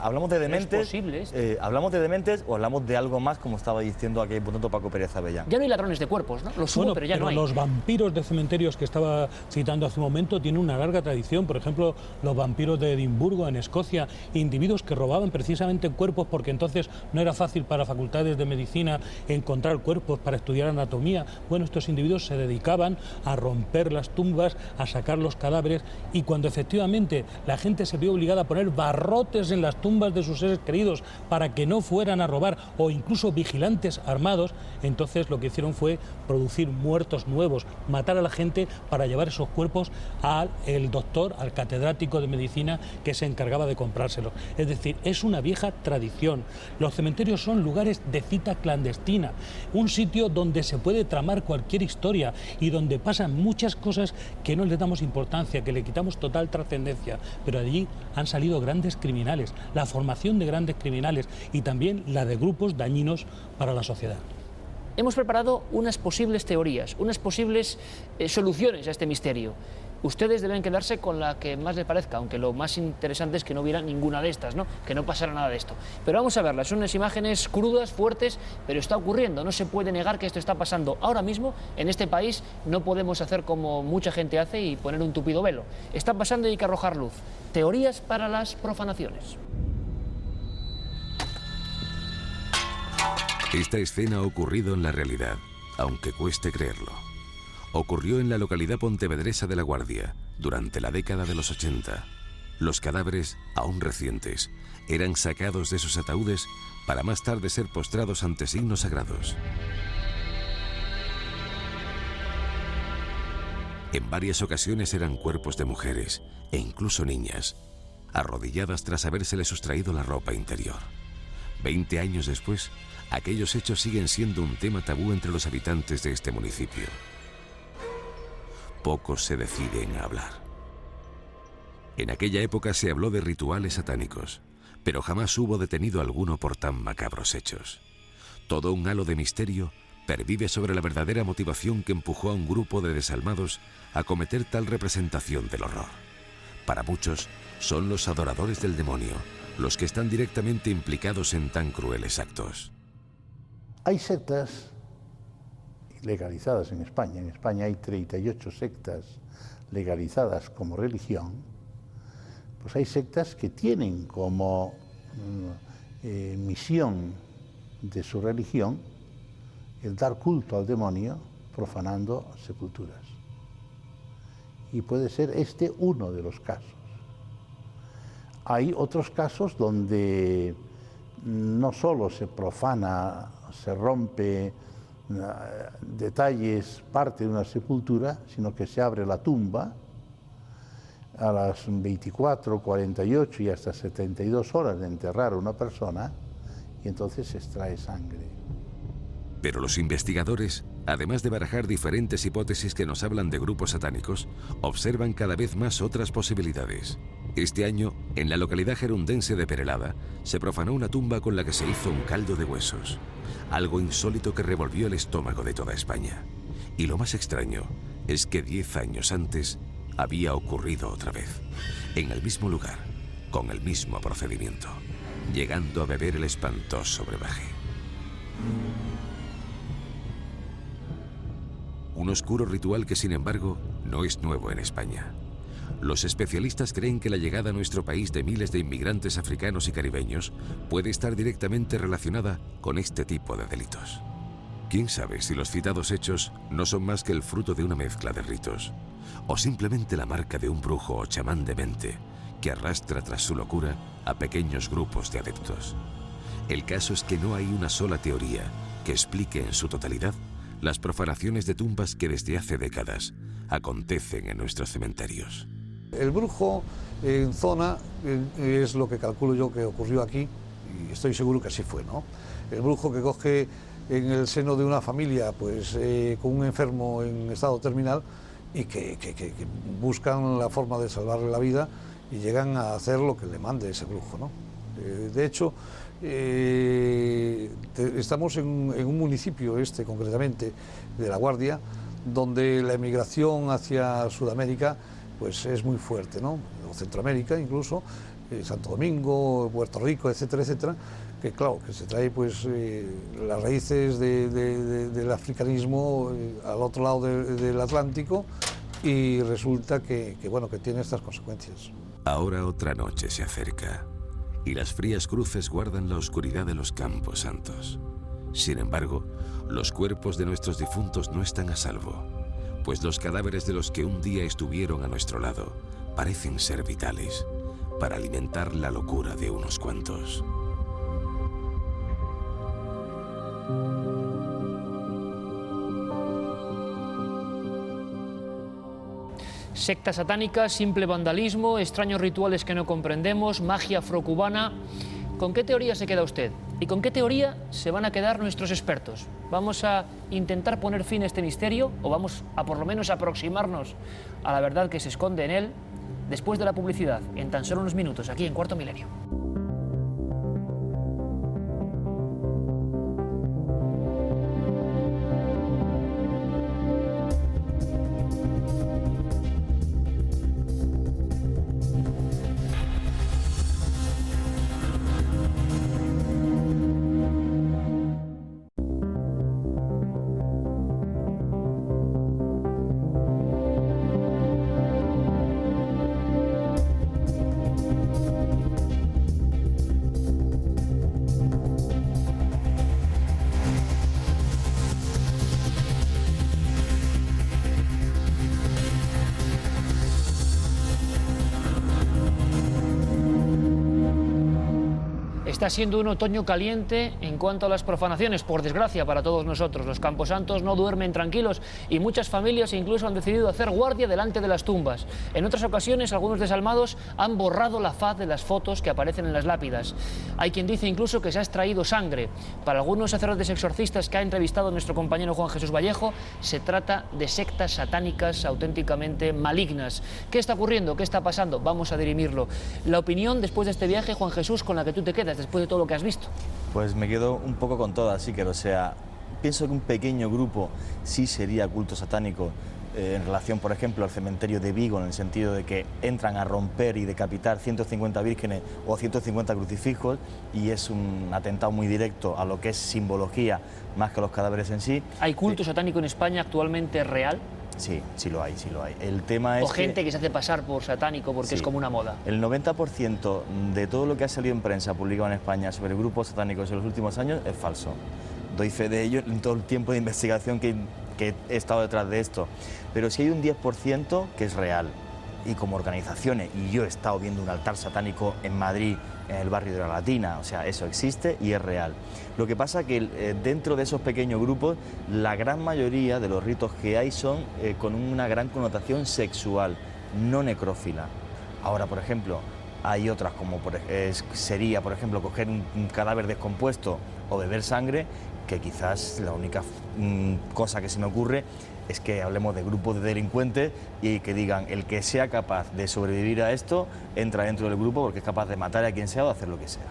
hablamos de dementes. ¿Es posible esto? ¿Hablamos de dementes o hablamos de algo más, como estaba diciendo aquí el punto Paco Pérez Avellán? Ya no hay ladrones de cuerpos, ¿no? Los hubo, pero ya no hay. Los vampiros de cementerios que estaba citando hace un momento tienen una larga tradición. Por ejemplo, los vampiros de Edimburgo, en Escocia, individuos que robaban precisamente cuerpos porque entonces no era fácil para facultades de medicina encontrar cuerpos para estudiar anatomía. Bueno, estos individuos se dedicaban a romper las tumbas, a sacar los cadáveres, y cuando efectivamente la gente se vio obligada a poner barrotes en las tumbas de sus seres queridos para que no fueran a robar, o incluso vigilantes armados, entonces lo que hicieron fue producir muertos nuevos, matar a la gente para llevar esos cuerpos al doctor, al catedrático de medicina que se encargaba de comprárselos. Es decir, es una vieja tradición. Los cementerios son lugares de cita clandestina, un sitio donde se puede tramar cualquier historia y donde pasan muchas cosas que no le damos importancia, que le quitamos total trascendencia, pero allí han salido grandes criminales, la formación de grandes criminales y también la de grupos dañinos para la sociedad. Hemos preparado unas posibles teorías, unas posibles soluciones a este misterio. Ustedes deben quedarse con la que más les parezca, aunque lo más interesante es que no hubiera ninguna de estas, ¿no? Que no pasara nada de esto. Pero vamos a verlas, son unas imágenes crudas, fuertes, pero está ocurriendo, no se puede negar que esto está pasando ahora mismo en este país. No podemos hacer como mucha gente hace y poner un tupido velo. Está pasando y hay que arrojar luz. Teorías para las profanaciones. Esta escena ha ocurrido en la realidad, aunque cueste creerlo. Ocurrió en la localidad pontevedresa de La Guardia, durante la década de los 80. Los cadáveres, aún recientes, eran sacados de sus ataúdes para más tarde ser postrados ante signos sagrados. En varias ocasiones eran cuerpos de mujeres, e incluso niñas, arrodilladas tras habérsele sustraído la ropa interior. 20 años después, aquellos hechos siguen siendo un tema tabú entre los habitantes de este municipio. Pocos se deciden a hablar. En aquella época se habló de rituales satánicos, pero jamás hubo detenido alguno por tan macabros hechos. Todo un halo de misterio pervive sobre la verdadera motivación que empujó a un grupo de desalmados a cometer tal representación del horror. Para muchos, son los adoradores del demonio los que están directamente implicados en tan crueles actos. Hay sectas legalizadas en España. En España hay 38 sectas legalizadas como religión. Pues hay sectas que tienen como misión de su religión el dar culto al demonio profanando sepulturas. Y puede ser este uno de los casos. Hay otros casos donde no solo se profana, se rompe detalles, parte de una sepultura, sino que se abre la tumba a las 24, 48 y hasta 72 horas de enterrar a una persona y entonces se extrae sangre. Pero los investigadores, además de barajar diferentes hipótesis que nos hablan de grupos satánicos, observan cada vez más otras posibilidades. Este año, en la localidad gerundense de Perelada, se profanó una tumba con la que se hizo un caldo de huesos. Algo insólito que revolvió el estómago de toda España. Y lo más extraño es que 10 años antes había ocurrido otra vez, en el mismo lugar, con el mismo procedimiento, llegando a beber el espantoso brebaje. Un oscuro ritual que, sin embargo, no es nuevo en España. Los especialistas creen que la llegada a nuestro país de miles de inmigrantes africanos y caribeños puede estar directamente relacionada con este tipo de delitos. ¿Quién sabe si los citados hechos no son más que el fruto de una mezcla de ritos, o simplemente la marca de un brujo o chamán demente que arrastra tras su locura a pequeños grupos de adeptos? El caso es que no hay una sola teoría que explique en su totalidad las profanaciones de tumbas que desde hace décadas acontecen en nuestros cementerios. El brujo en zona es lo que calculo yo que ocurrió aquí, y estoy seguro que así fue, ¿no? El brujo que coge en el seno de una familia pues con un enfermo en estado terminal y que buscan la forma de salvarle la vida y llegan a hacer lo que le mande ese brujo, ¿no? De hecho, estamos en un municipio, concretamente, de La Guardia, donde la emigración hacia Sudamérica pues es muy fuerte, ¿no? O Centroamérica incluso, Santo Domingo, Puerto Rico, etcétera, etcétera, que claro, que se trae pues las raíces del africanismo al otro lado del Atlántico y resulta que tiene estas consecuencias. Ahora otra noche se acerca y las frías cruces guardan la oscuridad de los campos santos. Sin embargo, los cuerpos de nuestros difuntos no están a salvo, pues los cadáveres de los que un día estuvieron a nuestro lado parecen ser vitales para alimentar la locura de unos cuantos. Sectas satánicas, simple vandalismo, extraños rituales que no comprendemos, magia afrocubana. ¿Con qué teoría se queda usted? ¿Y con qué teoría se van a quedar nuestros expertos? ¿Vamos a intentar poner fin a este misterio o vamos a por lo menos aproximarnos a la verdad que se esconde en él? Después de la publicidad, en tan solo unos minutos, aquí en Cuarto Milenio. Está siendo un otoño caliente en cuanto a las profanaciones, por desgracia para todos nosotros. Los camposantos no duermen tranquilos y muchas familias incluso han decidido hacer guardia delante de las tumbas. En otras ocasiones, algunos desalmados han borrado la faz de las fotos que aparecen en las lápidas. Hay quien dice incluso que se ha extraído sangre. Para algunos sacerdotes exorcistas que ha entrevistado nuestro compañero Juan Jesús Vallejo, se trata de sectas satánicas auténticamente malignas. ¿Qué está ocurriendo? ¿Qué está pasando? Vamos a dirimirlo. La opinión después de este viaje, Juan Jesús, con la que tú te quedas después de todo lo que has visto. Pues me quedo un poco con todas, sí, que o sea, pienso que un pequeño grupo sí sería culto satánico en relación, por ejemplo, al cementerio de Vigo, en el sentido de que entran a romper y decapitar 150 vírgenes o 150 crucifijos y es un atentado muy directo a lo que es simbología más que a los cadáveres en sí. ¿Hay culto satánico en España actualmente real? sí lo hay. El tema es o gente que se hace pasar por satánico porque es como una moda. El 90% de todo lo que ha salido en prensa publicado en España sobre grupos satánicos en los últimos años es falso. Doy fe de ello en todo el tiempo de investigación que he estado detrás de esto. Pero sí hay un 10% que es real. Y como organizaciones, y yo he estado viendo un altar satánico en Madrid, en el barrio de la Latina, o sea, eso existe y es real. Lo que pasa que dentro de esos pequeños grupos, la gran mayoría de los ritos que hay son con una gran connotación sexual, no necrófila. Ahora, por ejemplo, hay otras como sería, por ejemplo, coger un cadáver descompuesto o beber sangre, que quizás la única cosa que se me ocurre es que hablemos de grupos de delincuentes y que digan, el que sea capaz de sobrevivir a esto, entra dentro del grupo porque es capaz de matar a quien sea o de hacer lo que sea.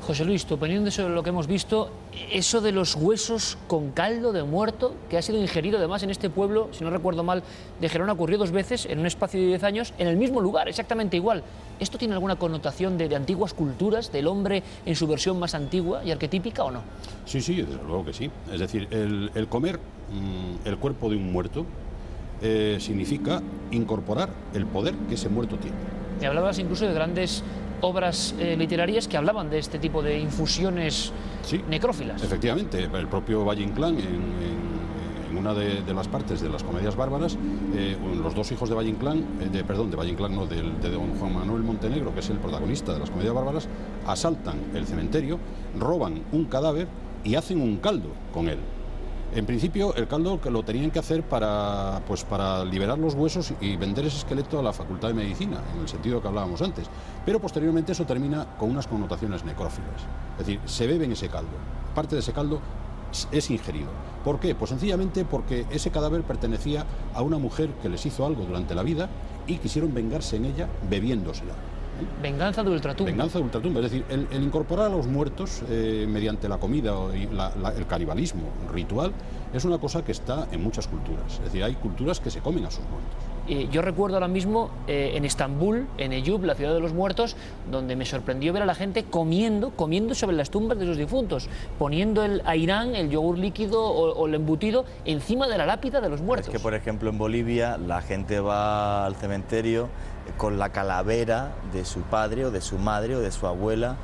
José Luis, tu opinión sobre lo que hemos visto, eso de los huesos con caldo de muerto, que ha sido ingerido además en este pueblo, si no recuerdo mal, de Gerona, ocurrió 2 veces en un espacio de 10 años, en el mismo lugar, exactamente igual. ¿Esto tiene alguna connotación de antiguas culturas, del hombre en su versión más antigua y arquetípica o no? Sí, desde luego que sí. Es decir, el comer el cuerpo de un muerto significa incorporar el poder que ese muerto tiene. Me hablabas incluso de grandes obras literarias que hablaban de este tipo de infusiones necrófilas. Efectivamente, el propio Valle Inclán, en una de las partes de las comedias bárbaras, los 2 hijos de Valle Inclán, de don Juan Manuel Montenegro, que es el protagonista de las comedias bárbaras, asaltan el cementerio, roban un cadáver y hacen un caldo con él. En principio, el caldo que lo tenían que hacer para liberar los huesos y vender ese esqueleto a la Facultad de Medicina, en el sentido que hablábamos antes. Pero posteriormente eso termina con unas connotaciones necrófilas. Es decir, se beben ese caldo. Parte de ese caldo es ingerido. ¿Por qué? Pues sencillamente porque ese cadáver pertenecía a una mujer que les hizo algo durante la vida y quisieron vengarse en ella bebiéndosela. Venganza de ultratumba. Venganza de ultratumba, es decir, el incorporar a los muertos mediante la comida y el canibalismo ritual es una cosa que está en muchas culturas. Es decir, hay culturas que se comen a sus muertos. Yo recuerdo ahora mismo en Estambul, en Eyüp, la ciudad de los muertos, donde me sorprendió ver a la gente comiendo sobre las tumbas de los difuntos, poniendo el airán, el yogur líquido o el embutido encima de la lápida de los muertos. Es que, por ejemplo, en Bolivia la gente va al cementerio con la calavera de su padre o de su madre o de su abuela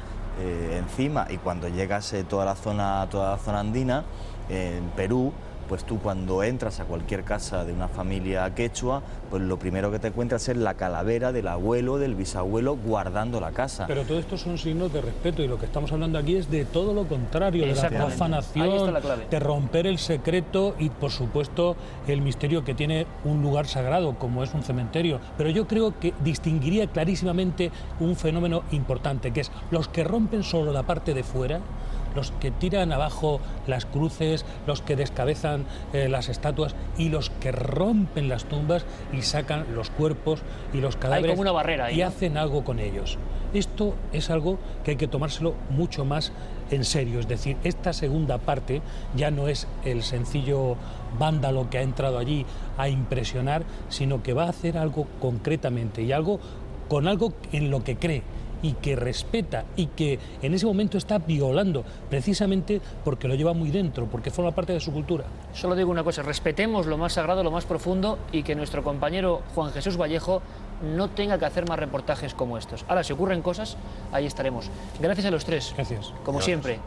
encima, y cuando llegas toda la zona andina, en Perú, pues tú cuando entras a cualquier casa de una familia quechua, pues lo primero que te encuentras es la calavera del abuelo, del bisabuelo, guardando la casa. Pero todo esto son signos de respeto, y lo que estamos hablando aquí es de todo lo contrario, de la profanación, de romper el secreto y, por supuesto, el misterio que tiene un lugar sagrado, como es un cementerio. Pero yo creo que distinguiría clarísimamente un fenómeno importante, que es los que rompen solo la parte de fuera, los que tiran abajo las cruces, los que descabezan las estatuas, y los que rompen las tumbas y sacan los cuerpos y los cadáveres. Hay como una barrera ahí, y hacen algo con ellos. Esto es algo que hay que tomárselo mucho más en serio. Es decir, esta segunda parte ya no es el sencillo vándalo que ha entrado allí a impresionar, sino que va a hacer algo concretamente y algo en lo que cree y que respeta, y que en ese momento está violando, precisamente porque lo lleva muy dentro, porque forma parte de su cultura. Solo digo una cosa: respetemos lo más sagrado, lo más profundo, y que nuestro compañero Juan Jesús Vallejo no tenga que hacer más reportajes como estos. Ahora, si ocurren cosas, ahí estaremos. Gracias a los 3. Gracias. Como siempre,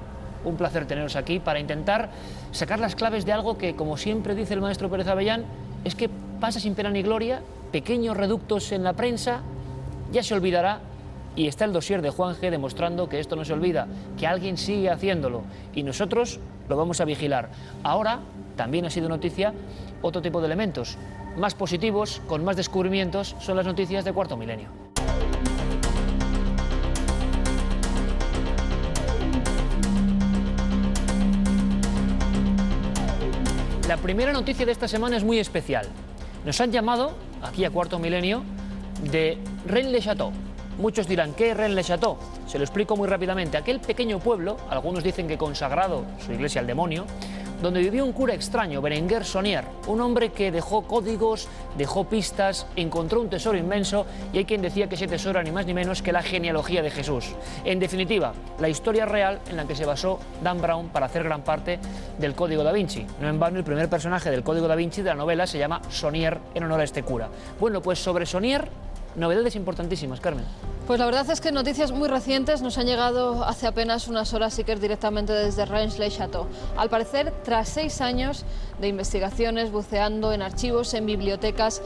un placer teneros aquí para intentar sacar las claves de algo que, como siempre dice el maestro Pérez Avellán, es que pasa sin pena ni gloria, pequeños reductos en la prensa, ya se olvidará. Y está el dossier de Juan G. demostrando que esto no se olvida, que alguien sigue haciéndolo, y nosotros lo vamos a vigilar. Ahora también ha sido noticia otro tipo de elementos, más positivos, con más descubrimientos, son las noticias de Cuarto Milenio. La primera noticia de esta semana es muy especial. Nos han llamado, aquí a Cuarto Milenio, de Rennes-le-Château. Muchos dirán, ¿qué es Rennes-le-Château? Se lo explico muy rápidamente. Aquel pequeño pueblo, algunos dicen que consagrado su iglesia al demonio, donde vivió un cura extraño, Berenguer Saunier, un hombre que dejó códigos, dejó pistas, encontró un tesoro inmenso, y hay quien decía que ese tesoro era ni más ni menos que la genealogía de Jesús. En definitiva, la historia real en la que se basó Dan Brown para hacer gran parte del Código da Vinci. No en vano, el primer personaje del Código da Vinci de la novela se llama Saunier, en honor a este cura. Bueno, pues sobre Saunier, novedades importantísimas, Carmen. Pues la verdad es que noticias muy recientes nos han llegado hace apenas unas horas, Iker, directamente desde Reims-le-Château. Al parecer, tras 6 años de investigaciones, buceando en archivos, en bibliotecas,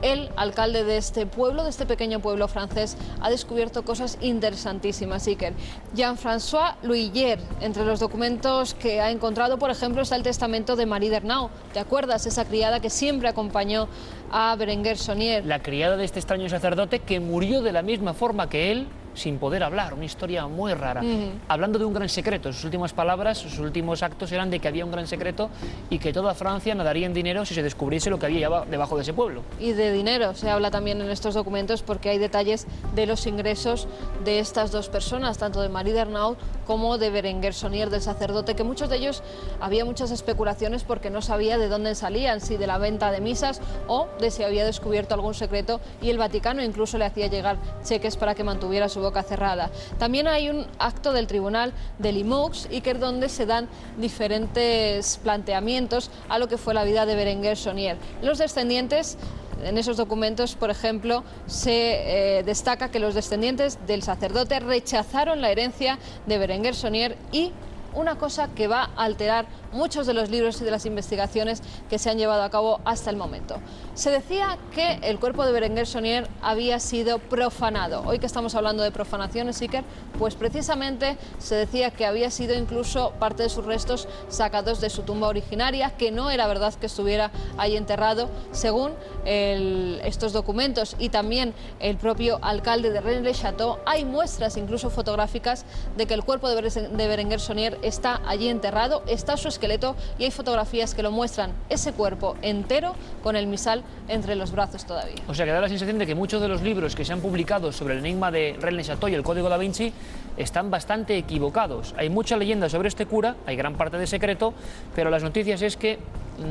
el alcalde de este pueblo, de este pequeño pueblo francés, ha descubierto cosas interesantísimas, Iker. Jean-François L'Huillier, entre los documentos que ha encontrado, por ejemplo, está el testamento de Marie d'Ernau. ¿Te acuerdas? Esa criada que siempre acompañó a Berenguer Saunier. La criada de este extraño sacerdote que murió de la misma forma que él, sin poder hablar, una historia muy rara. Hablando de un gran secreto, sus últimas palabras, sus últimos actos eran de que había un gran secreto y que toda Francia nadaría en dinero si se descubriese lo que había debajo de ese pueblo. Y de dinero se habla también en estos documentos, porque hay detalles de los ingresos de estas dos personas, tanto de Marie d'Ernau como de Berenguer Saunier, del sacerdote, que muchos de ellos había muchas especulaciones porque no sabía de dónde salían, si de la venta de misas o de si había descubierto algún secreto, y el Vaticano incluso le hacía llegar cheques para que mantuviera su boca cerrada. También hay un acto del Tribunal de Limoux, y que es donde se dan diferentes planteamientos a lo que fue la vida de Berenguer Saunier. Los descendientes, en esos documentos, por ejemplo, se destaca que los descendientes del sacerdote rechazaron la herencia de Berenguer Saunier, y una cosa que va a alterar muchos de los libros y de las investigaciones que se han llevado a cabo hasta el momento. Se decía que el cuerpo de Berenguer Saunier había sido profanado. Hoy que estamos hablando de profanaciones, Iker, pues precisamente se decía que había sido incluso parte de sus restos sacados de su tumba originaria, que no era verdad que estuviera ahí enterrado. Según estos documentos y también el propio alcalde de Reims-le-Château, hay muestras incluso fotográficas de que el cuerpo de Berenguer Saunier está allí enterrado, está su esqueleto, y hay fotografías que lo muestran, ese cuerpo entero con el misal entre los brazos todavía. O sea, que da la sensación de que muchos de los libros que se han publicado sobre el enigma de Reims-le-Château y el Código da Vinci están bastante equivocados. Hay mucha leyenda sobre este cura, hay gran parte de secreto, pero las noticias es que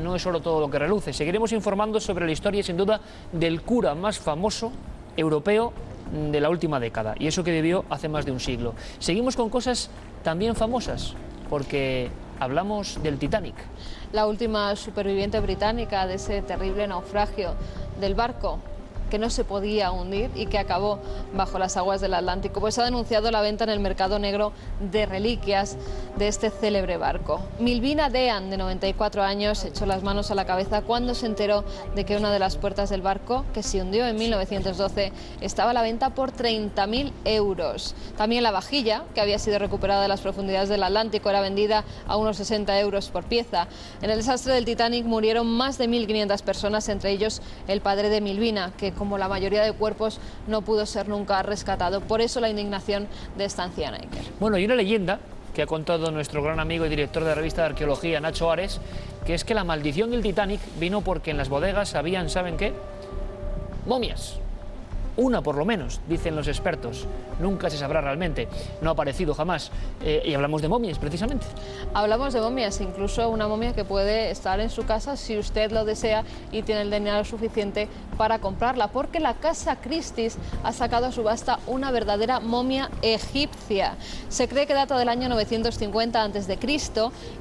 no es solo todo lo que reluce. Seguiremos informando sobre la historia, sin duda, del cura más famoso europeo de la última década, y eso que vivió hace más de un siglo. Seguimos con cosas también famosas, porque hablamos del Titanic. La última superviviente británica de ese terrible naufragio del barco que no se podía hundir y que acabó bajo las aguas del Atlántico, pues ha denunciado la venta en el mercado negro de reliquias de este célebre barco. Milvina Dean, de 94 años, echó las manos a la cabeza cuando se enteró de que una de las puertas del barco, que se hundió en 1912, estaba a la venta por 30.000 euros. También la vajilla, que había sido recuperada de las profundidades del Atlántico, era vendida a unos 60 euros por pieza. En el desastre del Titanic murieron más de 1.500 personas, entre ellos el padre de Milvina, que como la mayoría de cuerpos no pudo ser nunca rescatado. Por eso la indignación de esta anciana, Iker. Bueno, hay una leyenda que ha contado nuestro gran amigo y director de la revista de arqueología, Nacho Ares, que es que la maldición del Titanic vino porque en las bodegas habían, ¿saben qué?, momias. Una por lo menos, dicen los expertos. Nunca se sabrá realmente, no ha aparecido jamás. Y hablamos de momias, precisamente. Hablamos de momias, incluso una momia que puede estar en su casa si usted lo desea y tiene el dinero suficiente para comprarla, porque la Casa Christie's ha sacado a subasta una verdadera momia egipcia. Se cree que data del año 950 a.C.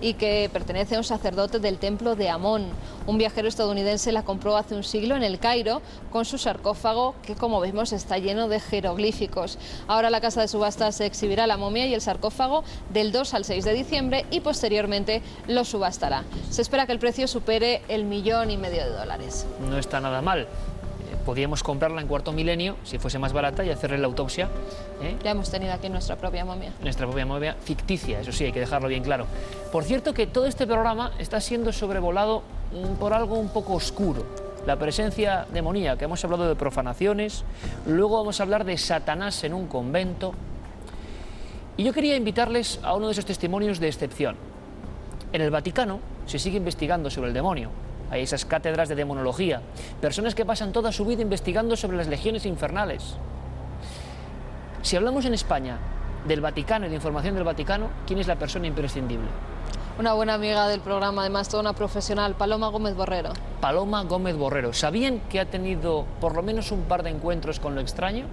y que pertenece a un sacerdote del templo de Amón. Un viajero estadounidense la compró hace un siglo en el Cairo con su sarcófago, que como vemos está lleno de jeroglíficos. Ahora la casa de subastas se exhibirá la momia y el sarcófago del 2 al 6 de diciembre y posteriormente lo subastará. Se espera que el precio supere el $1,5 millones. No está nada mal. Podríamos comprarla en cuarto milenio, si fuese más barata, y hacerle la autopsia. Ya hemos tenido aquí nuestra propia momia. Nuestra propia momia ficticia, eso sí, hay que dejarlo bien claro. Por cierto, que todo este programa está siendo sobrevolado por algo un poco oscuro. La presencia demoníaca. Hemos hablado de profanaciones, luego vamos a hablar de Satanás en un convento. Y yo quería invitarles a uno de esos testimonios de excepción. En el Vaticano se sigue investigando sobre el demonio. Hay esas cátedras de demonología, personas que pasan toda su vida investigando sobre las legiones infernales. Si hablamos en España del Vaticano y de información del Vaticano, ¿quién es la persona imprescindible? Una buena amiga del programa, además toda una profesional, Paloma Gómez Borrero. Paloma Gómez Borrero. ¿Sabían que ha tenido por lo menos un par de encuentros con lo extraño?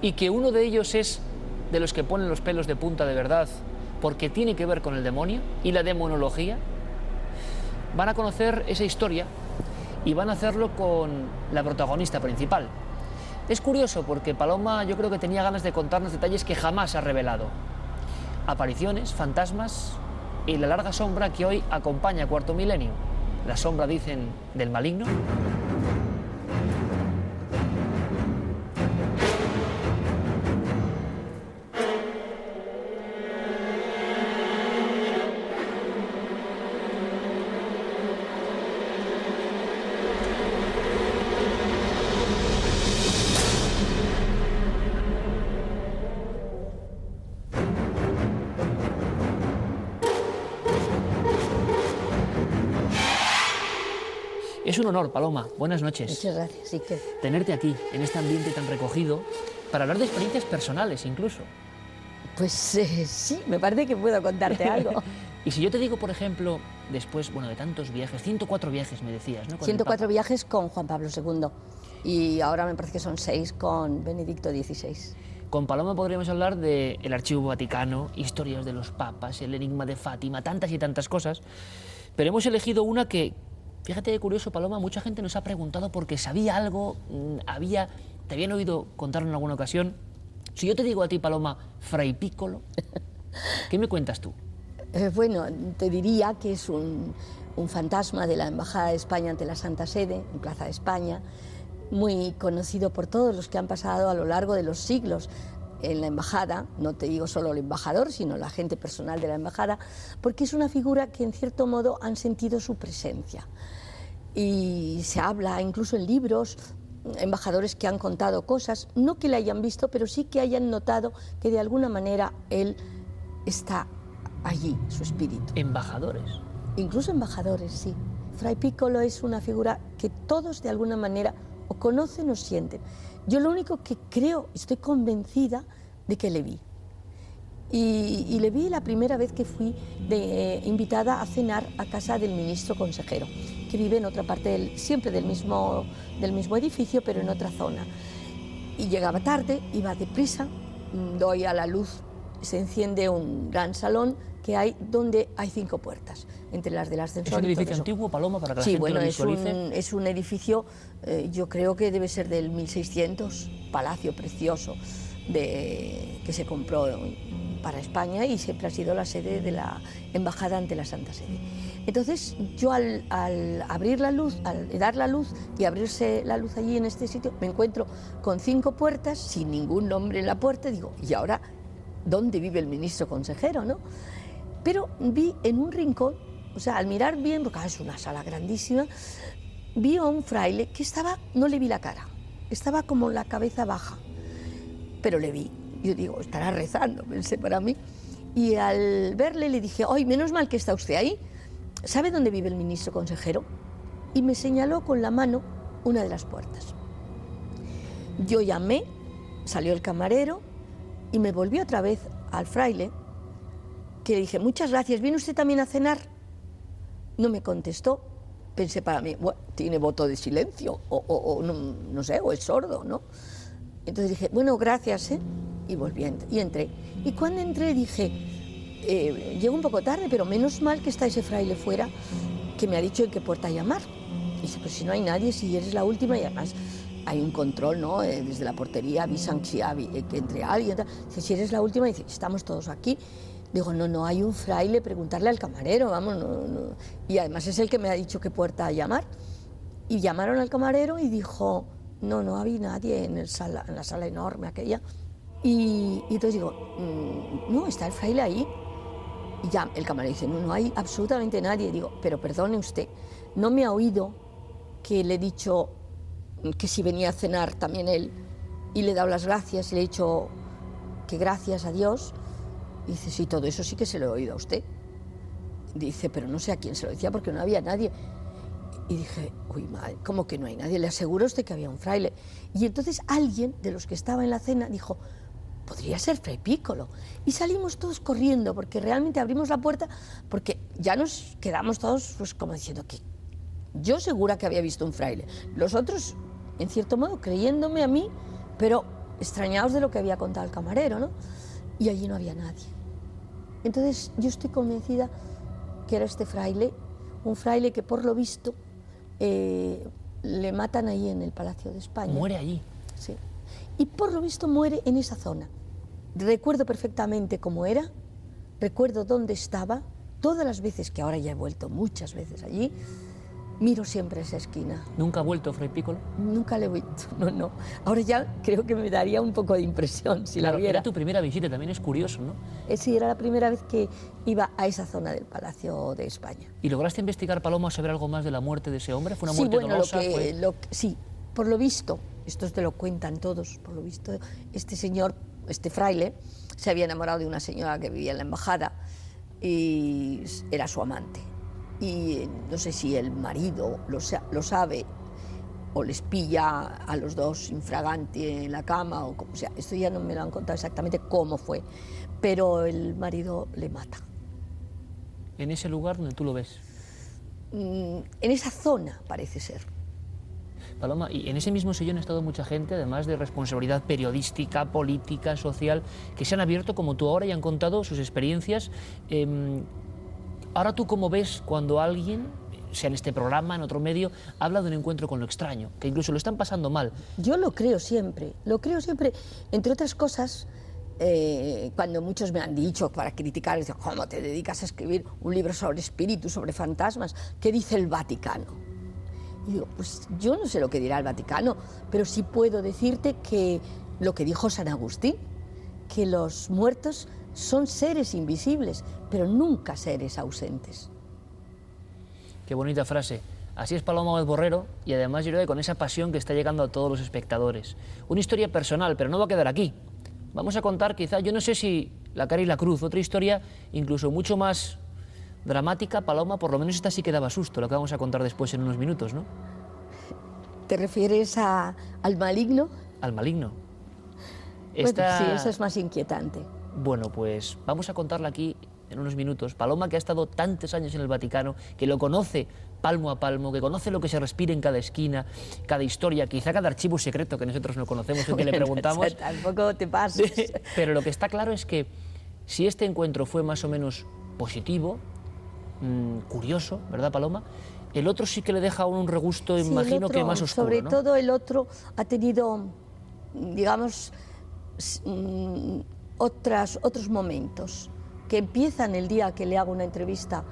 Y que uno de ellos es de los que ponen los pelos de punta de verdad, porque tiene que ver con el demonio y la demonología. Van a conocer esa historia y van a hacerlo con la protagonista principal. Es curioso porque Paloma yo creo que tenía ganas de contarnos detalles que jamás ha revelado. Apariciones, fantasmas y la larga sombra que hoy acompaña a Cuarto Milenio. La sombra, dicen, del maligno. Es un honor, Paloma. Buenas noches. Muchas gracias, Iker. Tenerte aquí, en este ambiente tan recogido, para hablar de experiencias personales incluso. Pues sí, me parece que puedo contarte algo. Y si yo te digo, por ejemplo, después, bueno, de tantos viajes, 104 viajes me decías, ¿no? Con 104 viajes con Juan Pablo II y ahora me parece que son 6 con Benedicto XVI. Con Paloma podríamos hablar del Archivo Vaticano, historias de los papas, el enigma de Fátima, tantas y tantas cosas, pero hemos elegido una que, fíjate qué curioso, Paloma, mucha gente nos ha preguntado porque sabía algo, te habían oído contarlo en alguna ocasión. Si yo te digo a ti, Paloma, Fray Piccolo, ¿qué me cuentas tú? Bueno, te diría que es un fantasma de la Embajada de España ante la Santa Sede, en Plaza de España, muy conocido por todos los que han pasado a lo largo de los siglos en la embajada, no te digo solo el embajador, sino la gente personal de la embajada, porque es una figura que en cierto modo han sentido su presencia. Y se habla incluso en libros, embajadores que han contado cosas, no que le hayan visto, pero sí que hayan notado que de alguna manera él está allí, su espíritu. ¿Embajadores? Incluso embajadores, sí. Fray Piccolo es una figura que todos de alguna manera o conocen o sienten. Yo lo único que creo, estoy convencida de que le vi. Y le vi la primera vez que fui invitada a cenar a casa del ministro consejero, que vive en otra parte, siempre del mismo edificio, pero en otra zona. Y llegaba tarde, iba deprisa, doy a la luz, se enciende un gran salón que hay donde hay 5 puertas, entre las del ascensor. ¿Es un edificio antiguo, Paloma, para que la gente lo visualice? Sí, es un edificio, yo creo que debe ser del 1600, palacio precioso, que se compró para España y siempre ha sido la sede de la embajada ante la Santa Sede. Entonces yo al abrir la luz, al dar la luz y abrirse la luz allí en este sitio, me encuentro con 5 puertas, sin ningún nombre en la puerta, digo, ¿y ahora dónde vive el ministro consejero, no? Pero vi en un rincón, o sea, al mirar bien, porque es una sala grandísima, vi a un fraile que estaba, no le vi la cara, estaba como la cabeza baja, pero le vi. Yo digo, estará rezando, pensé para mí. Y al verle le dije, ¡ay, menos mal que está usted ahí! ¿Sabe dónde vive el ministro consejero? Y me señaló con la mano una de las puertas. Yo llamé, salió el camarero y me volví otra vez al fraile, que le dije, muchas gracias, ¿viene usted también a cenar? No me contestó. Pensé para mí, bueno, tiene voto de silencio, o no sé, o es sordo, ¿no? Entonces dije, bueno, gracias, ¿eh? Y volví y entré. Y cuando entré dije, llego un poco tarde, pero menos mal que está ese fraile fuera, que me ha dicho en qué puerta llamar. Y dice, pues si no hay nadie, si eres la última, y además hay un control, ¿no? Desde la portería avisan si que entre alguien. Dice, si eres la última, dice, estamos todos aquí. Digo, no hay un fraile, preguntarle al camarero, vamos, no. Y además es el que me ha dicho qué puerta llamar. Y llamaron al camarero y dijo, no había nadie en la sala enorme aquella. Y entonces digo, no, está el fraile ahí. Y ya el camarero dice, no hay absolutamente nadie. Digo, pero perdone usted, ¿no me ha oído que le he dicho que si venía a cenar también él? Y le he dado las gracias y le he dicho que gracias a Dios. Y dice, sí, todo eso sí que se lo he oído a usted. Dice, pero no sé a quién se lo decía porque no había nadie. Y dije, uy, madre, ¿cómo que no hay nadie? Le aseguro a usted que había un fraile. Y entonces alguien de los que estaba en la cena dijo, podría ser Fray Piccolo. Y salimos todos corriendo, porque realmente abrimos la puerta, porque ya nos quedamos todos pues como diciendo que yo segura que había visto un fraile, los otros en cierto modo creyéndome a mí, pero extrañados de lo que había contado el camarero, ¿no? Y allí no había nadie. Entonces yo estoy convencida que era este fraile, un fraile que por lo visto le matan ahí en el Palacio de España. ¿Muere allí? Sí. Y por lo visto muere en esa zona. Recuerdo perfectamente cómo era, recuerdo dónde estaba, todas las veces, que ahora ya he vuelto muchas veces allí, miro siempre esa esquina. ¿Nunca ha vuelto Fray Piccolo? Nunca le he visto, no. Ahora ya creo que me daría un poco de impresión si la viera. Era tu primera visita, también es curioso, ¿no? Sí, era la primera vez que iba a esa zona del Palacio de España. ¿Y lograste investigar, Paloma, saber algo más de la muerte de ese hombre? ¿Fue una muerte dolorosa? Sí, por lo visto, esto te lo cuentan todos, por lo visto, este señor, este fraile, se había enamorado de una señora que vivía en la embajada y era su amante. Y no sé si el marido lo sabe o les pilla a los dos infraganti en la cama o como sea. Esto ya no me lo han contado exactamente cómo fue, pero el marido le mata. ¿En ese lugar donde tú lo ves? En esa zona, parece ser. Paloma, y en ese mismo sillón ha estado mucha gente, además de responsabilidad periodística, política, social, que se han abierto como tú ahora y han contado sus experiencias. Ahora tú, ¿cómo ves cuando alguien, sea en este programa, en otro medio, habla de un encuentro con lo extraño, que incluso lo están pasando mal? Yo lo creo siempre, entre otras cosas, cuando muchos me han dicho para criticar, dicen, ¿cómo te dedicas a escribir un libro sobre espíritus, sobre fantasmas? ¿Qué dice el Vaticano? Y digo, pues yo no sé lo que dirá el Vaticano, pero sí puedo decirte que lo que dijo San Agustín, que los muertos son seres invisibles, pero nunca seres ausentes. Qué bonita frase. Así es Paloma Gómez Borrero, y además yo creo que con esa pasión que está llegando a todos los espectadores. Una historia personal, pero no va a quedar aquí. Vamos a contar quizá, yo no sé si La cara y la cruz, otra historia incluso mucho más dramática, Paloma, por lo menos esta sí que daba susto, lo que vamos a contar después en unos minutos, ¿no? ¿Te refieres al maligno? Al maligno. Bueno, sí, eso es más inquietante. Bueno, pues vamos a contarla aquí en unos minutos. Paloma, que ha estado tantos años en el Vaticano, que lo conoce palmo a palmo, que conoce lo que se respira en cada esquina, cada historia, quizá cada archivo secreto que nosotros no conocemos o que le preguntamos. Tampoco te pases. Pero lo que está claro es que si este encuentro fue más o menos positivo, curioso, ¿verdad, Paloma? El otro sí que le deja a uno un regusto, sí, imagino que más oscuro, sobre ¿no? todo el otro ha tenido, digamos, otros momentos que empiezan el día que le hago una entrevista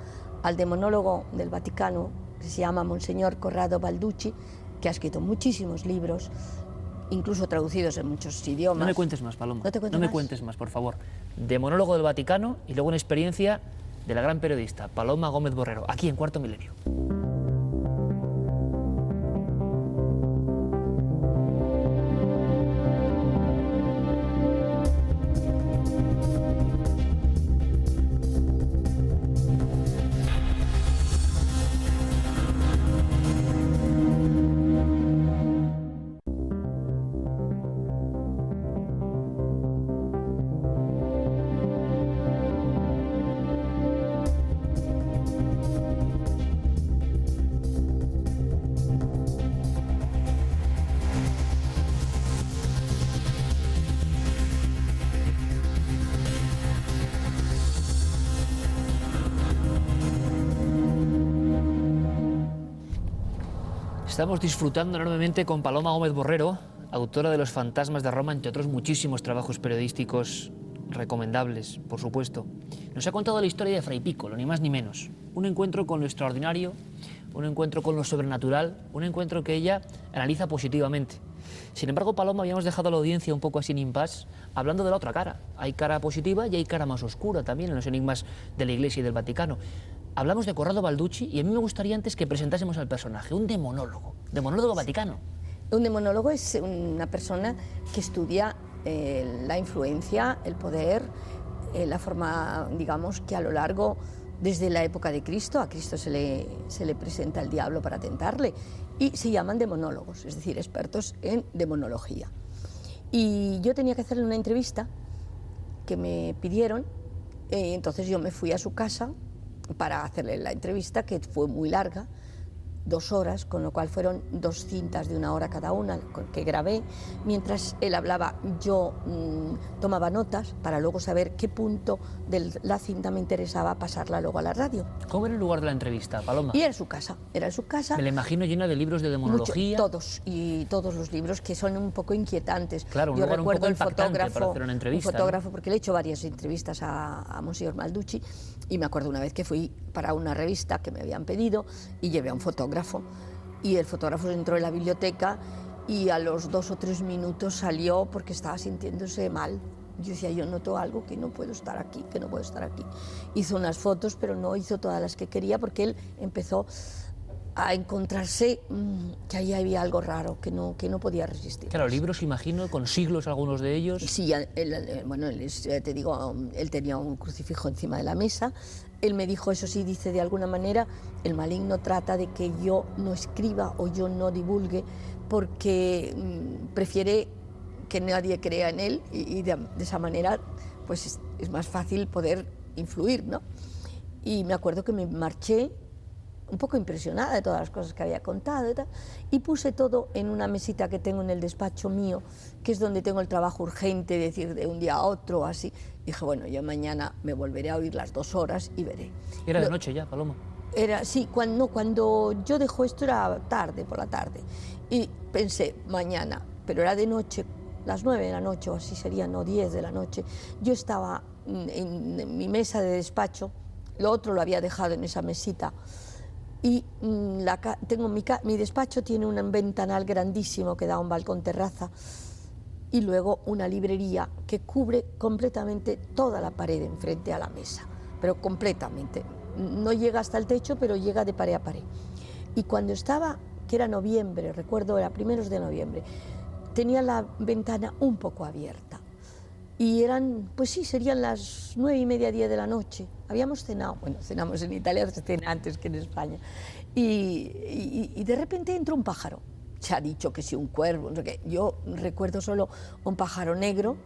al demonólogo del Vaticano, que se llama Monseñor Corrado Balducci, que ha escrito muchísimos libros, incluso traducidos en muchos idiomas. No me cuentes más, Paloma. No me cuentes más, por favor. Demonólogo del Vaticano y luego una experiencia de la gran periodista Paloma Gómez Borrero, aquí en Cuarto Milenio. Estamos disfrutando enormemente con Paloma Gómez Borrero, autora de Los fantasmas de Roma, entre otros muchísimos trabajos periodísticos recomendables, por supuesto. Nos ha contado la historia de Fray Piccolo, ni más ni menos. Un encuentro con lo extraordinario, un encuentro con lo sobrenatural, un encuentro que ella analiza positivamente. Sin embargo, Paloma, habíamos dejado a la audiencia un poco así en impasse, hablando de la otra cara. Hay cara positiva y hay cara más oscura también en los enigmas de la Iglesia y del Vaticano. Hablamos de Corrado Balducci y a mí me gustaría antes que presentásemos al personaje, un demonólogo vaticano. Un demonólogo es una persona que estudia la influencia, el poder, la forma, digamos, que a lo largo, desde la época de Cristo, a Cristo se le presenta el diablo para tentarle, y se llaman demonólogos, es decir, expertos en demonología. Y yo tenía que hacerle una entrevista que me pidieron, entonces yo me fui a su casa para hacerle la entrevista, que fue muy larga, 2 horas, con lo cual fueron 2 cintas de 1 hora cada una que grabé. Mientras él hablaba, yo tomaba notas para luego saber qué punto de la cinta me interesaba pasarla luego a la radio. ¿Cómo era el lugar de la entrevista, Paloma? Y era su casa, era su casa. Me la imagino llena de libros de demonología. Todos los libros que son un poco inquietantes. Claro, yo recuerdo un poco el fotógrafo para hacer una entrevista. Un fotógrafo, porque le he hecho varias entrevistas a Monsignor Malducci, y me acuerdo una vez que fui para una revista que me habían pedido y llevé a un fotógrafo, y el fotógrafo entró en la biblioteca y a los 2 o 3 minutos salió porque estaba sintiéndose mal. Yo decía, yo noto algo, que no puedo estar aquí, que no puedo estar aquí. Hizo unas fotos, pero no hizo todas las que quería, porque él empezó a encontrarse que ahí había algo raro, que no podía resistir. Claro, libros, imagino, con siglos algunos de ellos. Sí, bueno, te digo, él tenía un crucifijo encima de la mesa. Él me dijo, eso sí, dice, de alguna manera, el maligno trata de que yo no escriba o yo no divulgue, porque prefiere que nadie crea en él, y de esa manera pues es más fácil poder influir, ¿no? Y me acuerdo que me marché un poco impresionada de todas las cosas que había contado y tal, y puse todo en una mesita que tengo en el despacho mío, que es donde tengo el trabajo urgente, es decir, de un día a otro, así. Dije, bueno, yo mañana me volveré a oír las 2 horas y veré. ¿Era de noche ya, Paloma? Sí, cuando yo dejo esto era tarde, por la tarde, y pensé, mañana, pero era de noche, las 9 de la noche o así serían, o 10 de la noche. Yo estaba en mi mesa de despacho, lo otro lo había dejado en esa mesita, y mi despacho tiene un ventanal grandísimo que da a un balcón terraza, y luego una librería que cubre completamente toda la pared enfrente a la mesa, pero completamente. No llega hasta el techo, pero llega de pared a pared. Y cuando estaba, que era noviembre, recuerdo, era primeros de noviembre, tenía la ventana un poco abierta. Y eran, pues sí, serían las 9:30, 10 de la noche. Habíamos cenado, bueno, cenamos en Italia, se cena antes que en España. Y de repente entró un pájaro. Se ha dicho que sí, un cuervo, no sé qué. Yo recuerdo solo un pájaro negro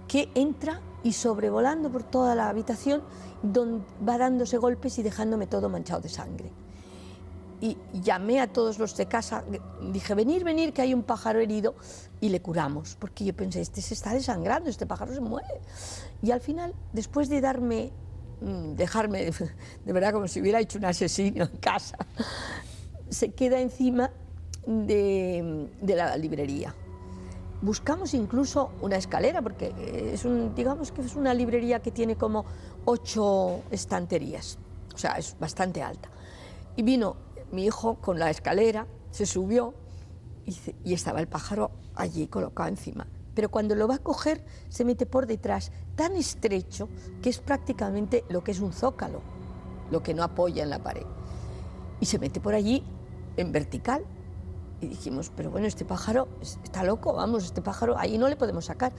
que entra y sobrevolando por toda la habitación, va dándose golpes y dejándome todo manchado de sangre. Y llamé a todos los de casa, dije, venir, que hay un pájaro herido, y le curamos, porque yo pensé, este se está desangrando, este pájaro se muere. Y al final, después de dejarme de verdad como si hubiera hecho un asesino en casa, se queda encima de la librería. Buscamos incluso una escalera, porque digamos que es una librería que tiene como 8 estanterías, o sea, es bastante alta. Y vino mi hijo con la escalera, se subió y estaba el pájaro allí colocado encima. Pero cuando lo va a coger, se mete por detrás, tan estrecho que es prácticamente lo que es un zócalo, lo que no apoya en la pared. Y se mete por allí en vertical. Y dijimos, pero bueno, este pájaro está loco, vamos, este pájaro ahí no le podemos sacar.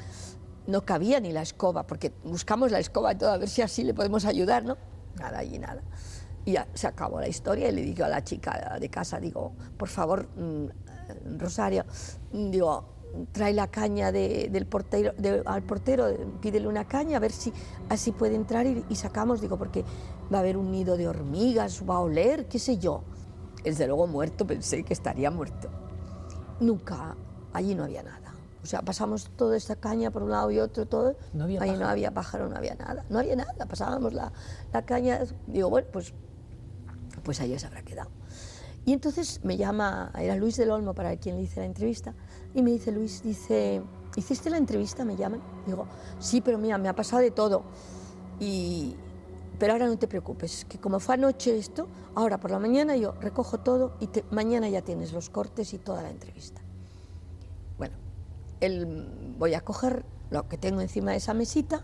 No cabía ni la escoba, porque buscamos la escoba y todo, a ver si así le podemos ayudar, ¿no? Nada, allí nada. Y ya se acabó la historia, y le digo a la chica de casa, digo, por favor, Rosario, digo, trae la caña al portero, pídele una caña, a ver si así puede entrar y sacamos, digo, porque va a haber un nido de hormigas, va a oler, qué sé yo. Desde luego muerto, pensé que estaría muerto. Nunca, allí no había nada. O sea, pasamos toda esta caña por un lado y otro, todo. No había ahí pájaro. no había pájaro, no había nada. No había nada, pasábamos la caña, digo, bueno, pues ahí se habrá quedado. Y entonces me llama, era Luis del Olmo, para quien le hice la entrevista, y me dice, Luis, dice, ¿hiciste la entrevista? Me llaman. Digo, sí, pero mira, me ha pasado de todo. Pero ahora no te preocupes, que como fue anoche esto, ahora por la mañana yo recojo todo y mañana ya tienes los cortes y toda la entrevista. Bueno, voy a coger lo que tengo encima de esa mesita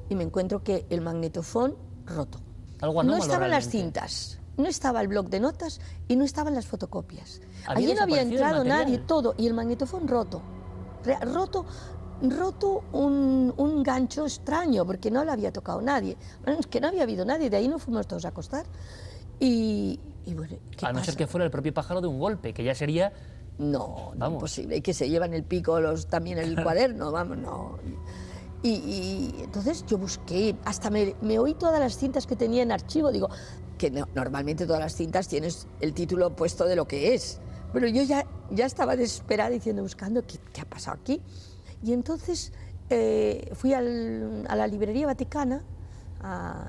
y me encuentro que el magnetofón roto. No estaban las cintas, no estaba el bloc de notas y no estaban las fotocopias. Allí no había entrado nadie, todo, y el magnetofón roto. Roto un gancho extraño, porque no le había tocado nadie. Bueno, es que no había habido nadie, de ahí nos fuimos todos a acostar. Y bueno, ¿qué a no pasa? ser que fuera el propio pájaro de un golpe, que ya sería... No, imposible, y que se llevan el pico también el cuaderno, vamos, no. Y entonces yo busqué, hasta me oí todas las cintas que tenía en archivo, digo, que normalmente todas las cintas tienes el título puesto de lo que es, pero yo ya estaba desesperada diciendo, buscando, ¿qué ha pasado aquí? Y entonces fui a la librería Vaticana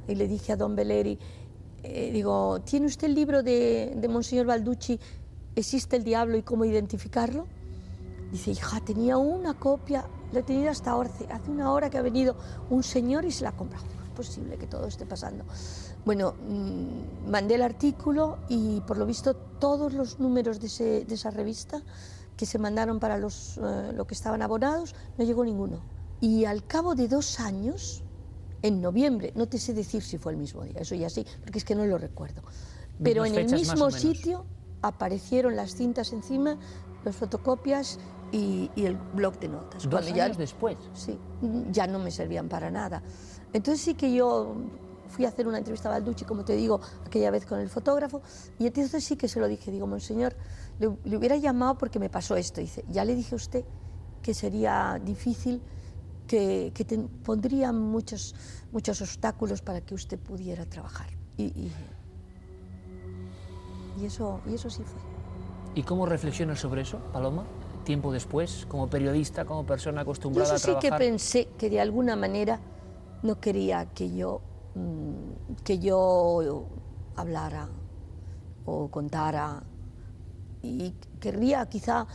y le dije a don Belleri, digo, ¿tiene usted el libro de Monseñor Balducci, ¿Existe el diablo y cómo identificarlo? Dice, hija, tenía una copia, la he tenido hasta ahora, hace una hora que ha venido un señor y se la ha comprado. ¿Cómo es posible que todo esté pasando? Bueno, mandé el artículo y por lo visto todos los números de esa revista que se mandaron para los que estaban abonados, no llegó ninguno. Y al cabo de 2 años, en noviembre, no te sé decir si fue el mismo día, eso ya sí, porque es que no lo recuerdo, pero en el mismo sitio aparecieron las cintas encima, las fotocopias y el bloc de notas. 2 años después. Sí, ya no me servían para nada. Entonces sí que yo fui a hacer una entrevista a Balducci, como te digo, aquella vez con el fotógrafo, y entonces sí que se lo dije, digo, monseñor, le hubiera llamado porque me pasó esto. Dice, ya le dije a usted que sería difícil, que pondrían muchos obstáculos para que usted pudiera trabajar. Y eso sí fue. ¿Y cómo reflexionas sobre eso, Paloma? Tiempo después, como periodista, como persona acostumbrada a trabajar. Yo sí que pensé que de alguna manera no quería que yo hablara o contara, y querría quizá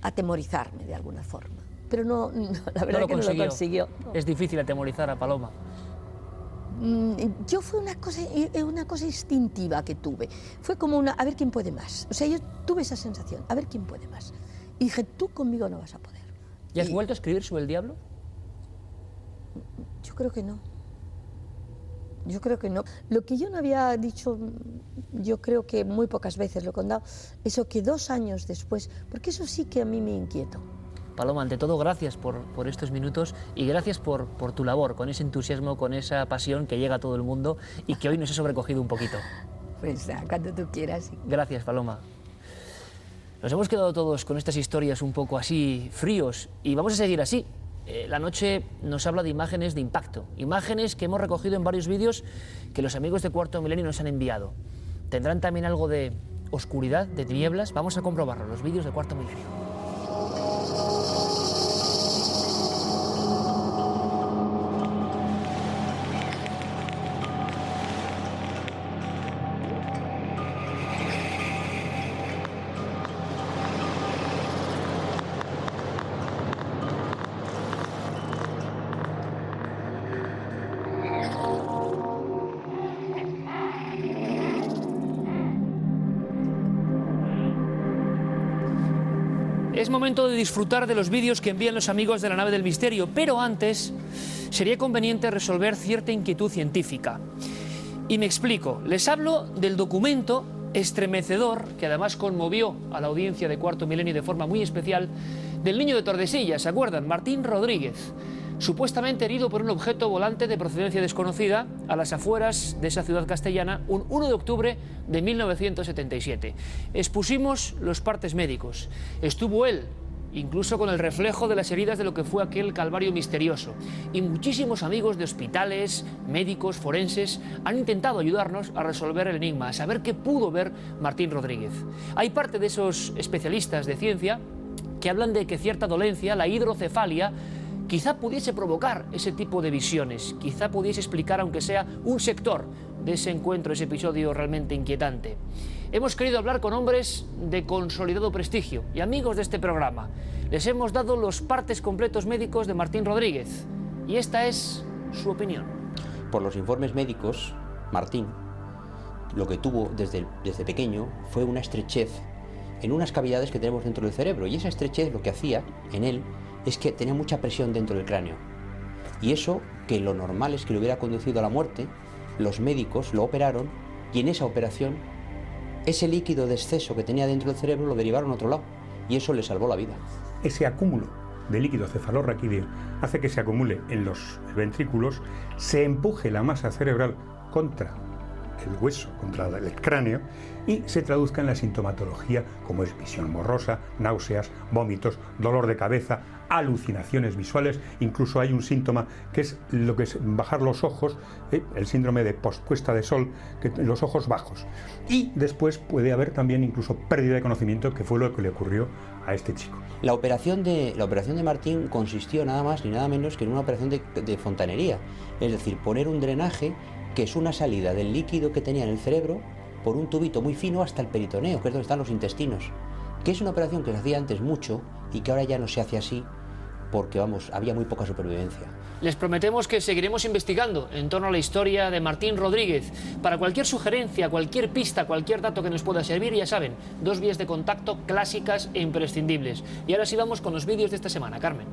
atemorizarme de alguna forma, pero no la verdad que no lo consiguió. Es difícil atemorizar a Paloma. Yo fue una cosa instintiva que tuve, fue como a ver quién puede más, o sea, yo tuve esa sensación, a ver quién puede más, y dije, tú conmigo no vas a poder. ¿Y has vuelto a escribir sobre el diablo? Yo creo que no. Yo creo que no. Lo que yo no había dicho, yo creo que muy pocas veces lo he contado, eso que 2 años después, porque eso sí que a mí me inquietó. Paloma, ante todo, gracias por estos minutos y gracias por tu labor, con ese entusiasmo, con esa pasión que llega a todo el mundo y que hoy nos ha sobrecogido un poquito. Pues cuando tú quieras. Sí. Gracias, Paloma. Nos hemos quedado todos con estas historias un poco así fríos y vamos a seguir así. La noche nos habla de imágenes de impacto, imágenes que hemos recogido en varios vídeos que los amigos de Cuarto Milenio nos han enviado. ¿Tendrán también algo de oscuridad, de tinieblas? Vamos a comprobarlo, los vídeos de Cuarto Milenio. Es momento de disfrutar de los vídeos que envían los amigos de la nave del misterio, pero antes sería conveniente resolver cierta inquietud científica. Y me explico, les hablo del documento estremecedor, que además conmovió a la audiencia de Cuarto Milenio de forma muy especial, del niño de Tordesillas, ¿se acuerdan? Martín Rodríguez, supuestamente herido por un objeto volante de procedencia desconocida a las afueras de esa ciudad castellana un 1 de octubre de 1977. Expusimos los partes médicos. Estuvo él, incluso con el reflejo de las heridas de lo que fue aquel calvario misterioso. Y muchísimos amigos de hospitales, médicos, forenses, han intentado ayudarnos a resolver el enigma, a saber qué pudo ver Martín Rodríguez. Hay parte de esos especialistas de ciencia que hablan de que cierta dolencia, la hidrocefalia, quizá pudiese provocar ese tipo de visiones, quizá pudiese explicar, aunque sea un sector de ese encuentro, ese episodio realmente inquietante. Hemos querido hablar con hombres de consolidado prestigio y amigos de este programa. Les hemos dado los partes completos médicos de Martín Rodríguez y esta es su opinión. Por los informes médicos, Martín lo que tuvo desde pequeño fue una estrechez en unas cavidades que tenemos dentro del cerebro, y esa estrechez lo que hacía en él es que tenía mucha presión dentro del cráneo, y eso, que lo normal es que le hubiera conducido a la muerte, los médicos lo operaron y en esa operación ese líquido de exceso que tenía dentro del cerebro lo derivaron a otro lado y eso le salvó la vida. Ese acúmulo de líquido cefalorraquídeo hace que se acumule en los ventrículos, se empuje la masa cerebral contra el hueso contra el cráneo y se traduzca en la sintomatología como es visión borrosa, náuseas, vómitos, dolor de cabeza, alucinaciones visuales. Incluso hay un síntoma que es lo que es bajar los ojos, el síndrome de pospuesta de sol, que los ojos bajos. Y después puede haber también incluso pérdida de conocimiento, que fue lo que le ocurrió a este chico. La operación de Martín consistió nada más ni nada menos que en una operación de fontanería, es decir, poner un drenaje que es una salida del líquido que tenía en el cerebro por un tubito muy fino hasta el peritoneo, que es donde están los intestinos, que es una operación que se hacía antes mucho y que ahora ya no se hace así porque, vamos, había muy poca supervivencia. Les prometemos que seguiremos investigando en torno a la historia de Martín Rodríguez. Para cualquier sugerencia, cualquier pista, cualquier dato que nos pueda servir, ya saben, 2 vías de contacto clásicas e imprescindibles. Y ahora sí vamos con los vídeos de esta semana. Carmen.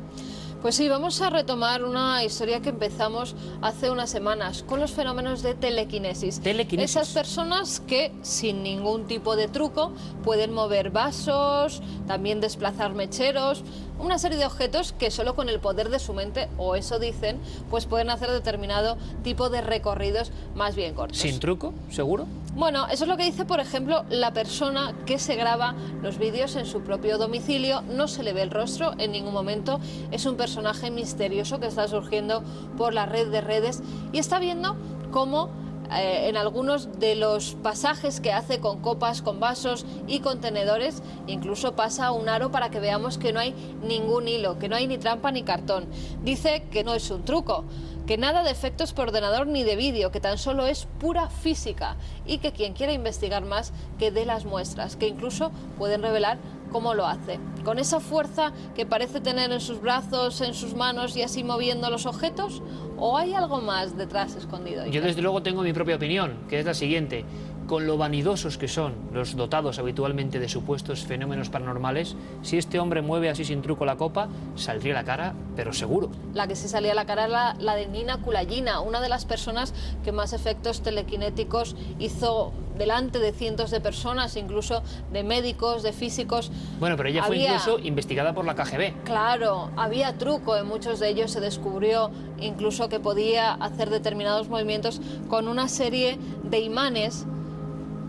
Pues sí, vamos a retomar una historia que empezamos hace unas semanas con los fenómenos de telequinesis. Esas personas que sin ningún tipo de truco pueden mover vasos, también desplazar mecheros, una serie de objetos que solo con el poder de su mente, o eso dicen, pues pueden hacer determinado tipo de recorridos más bien cortos. ¿Sin truco? ¿Seguro? Bueno, eso es lo que dice, por ejemplo, la persona que se graba los vídeos en su propio domicilio. No se le ve el rostro en ningún momento. Es un personaje misterioso que está surgiendo por la red de redes y está viendo cómo en algunos de los pasajes que hace con copas, con vasos y contenedores, incluso pasa un aro para que veamos que no hay ningún hilo, que no hay ni trampa ni cartón. Dice que no es un truco, que nada de efectos por ordenador ni de vídeo, que tan solo es pura física y que quien quiera investigar más que dé las muestras, que incluso pueden revelar cómo lo hace. Con esa fuerza que parece tener en sus brazos, en sus manos y así moviendo los objetos, ¿o hay algo más detrás escondido? Yo desde luego tengo mi propia opinión, que es la siguiente. Con lo vanidosos que son los dotados habitualmente de supuestos fenómenos paranormales, si este hombre mueve así sin truco la copa, saldría la cara, pero seguro. La que sí salía a la cara era la de Nina Kulayina, una de las personas que más efectos telequinéticos hizo delante de cientos de personas, incluso de médicos, de físicos. Bueno, pero ella fue incluso investigada por la KGB. Claro, había truco, en muchos de ellos se descubrió incluso que podía hacer determinados movimientos con una serie de imanes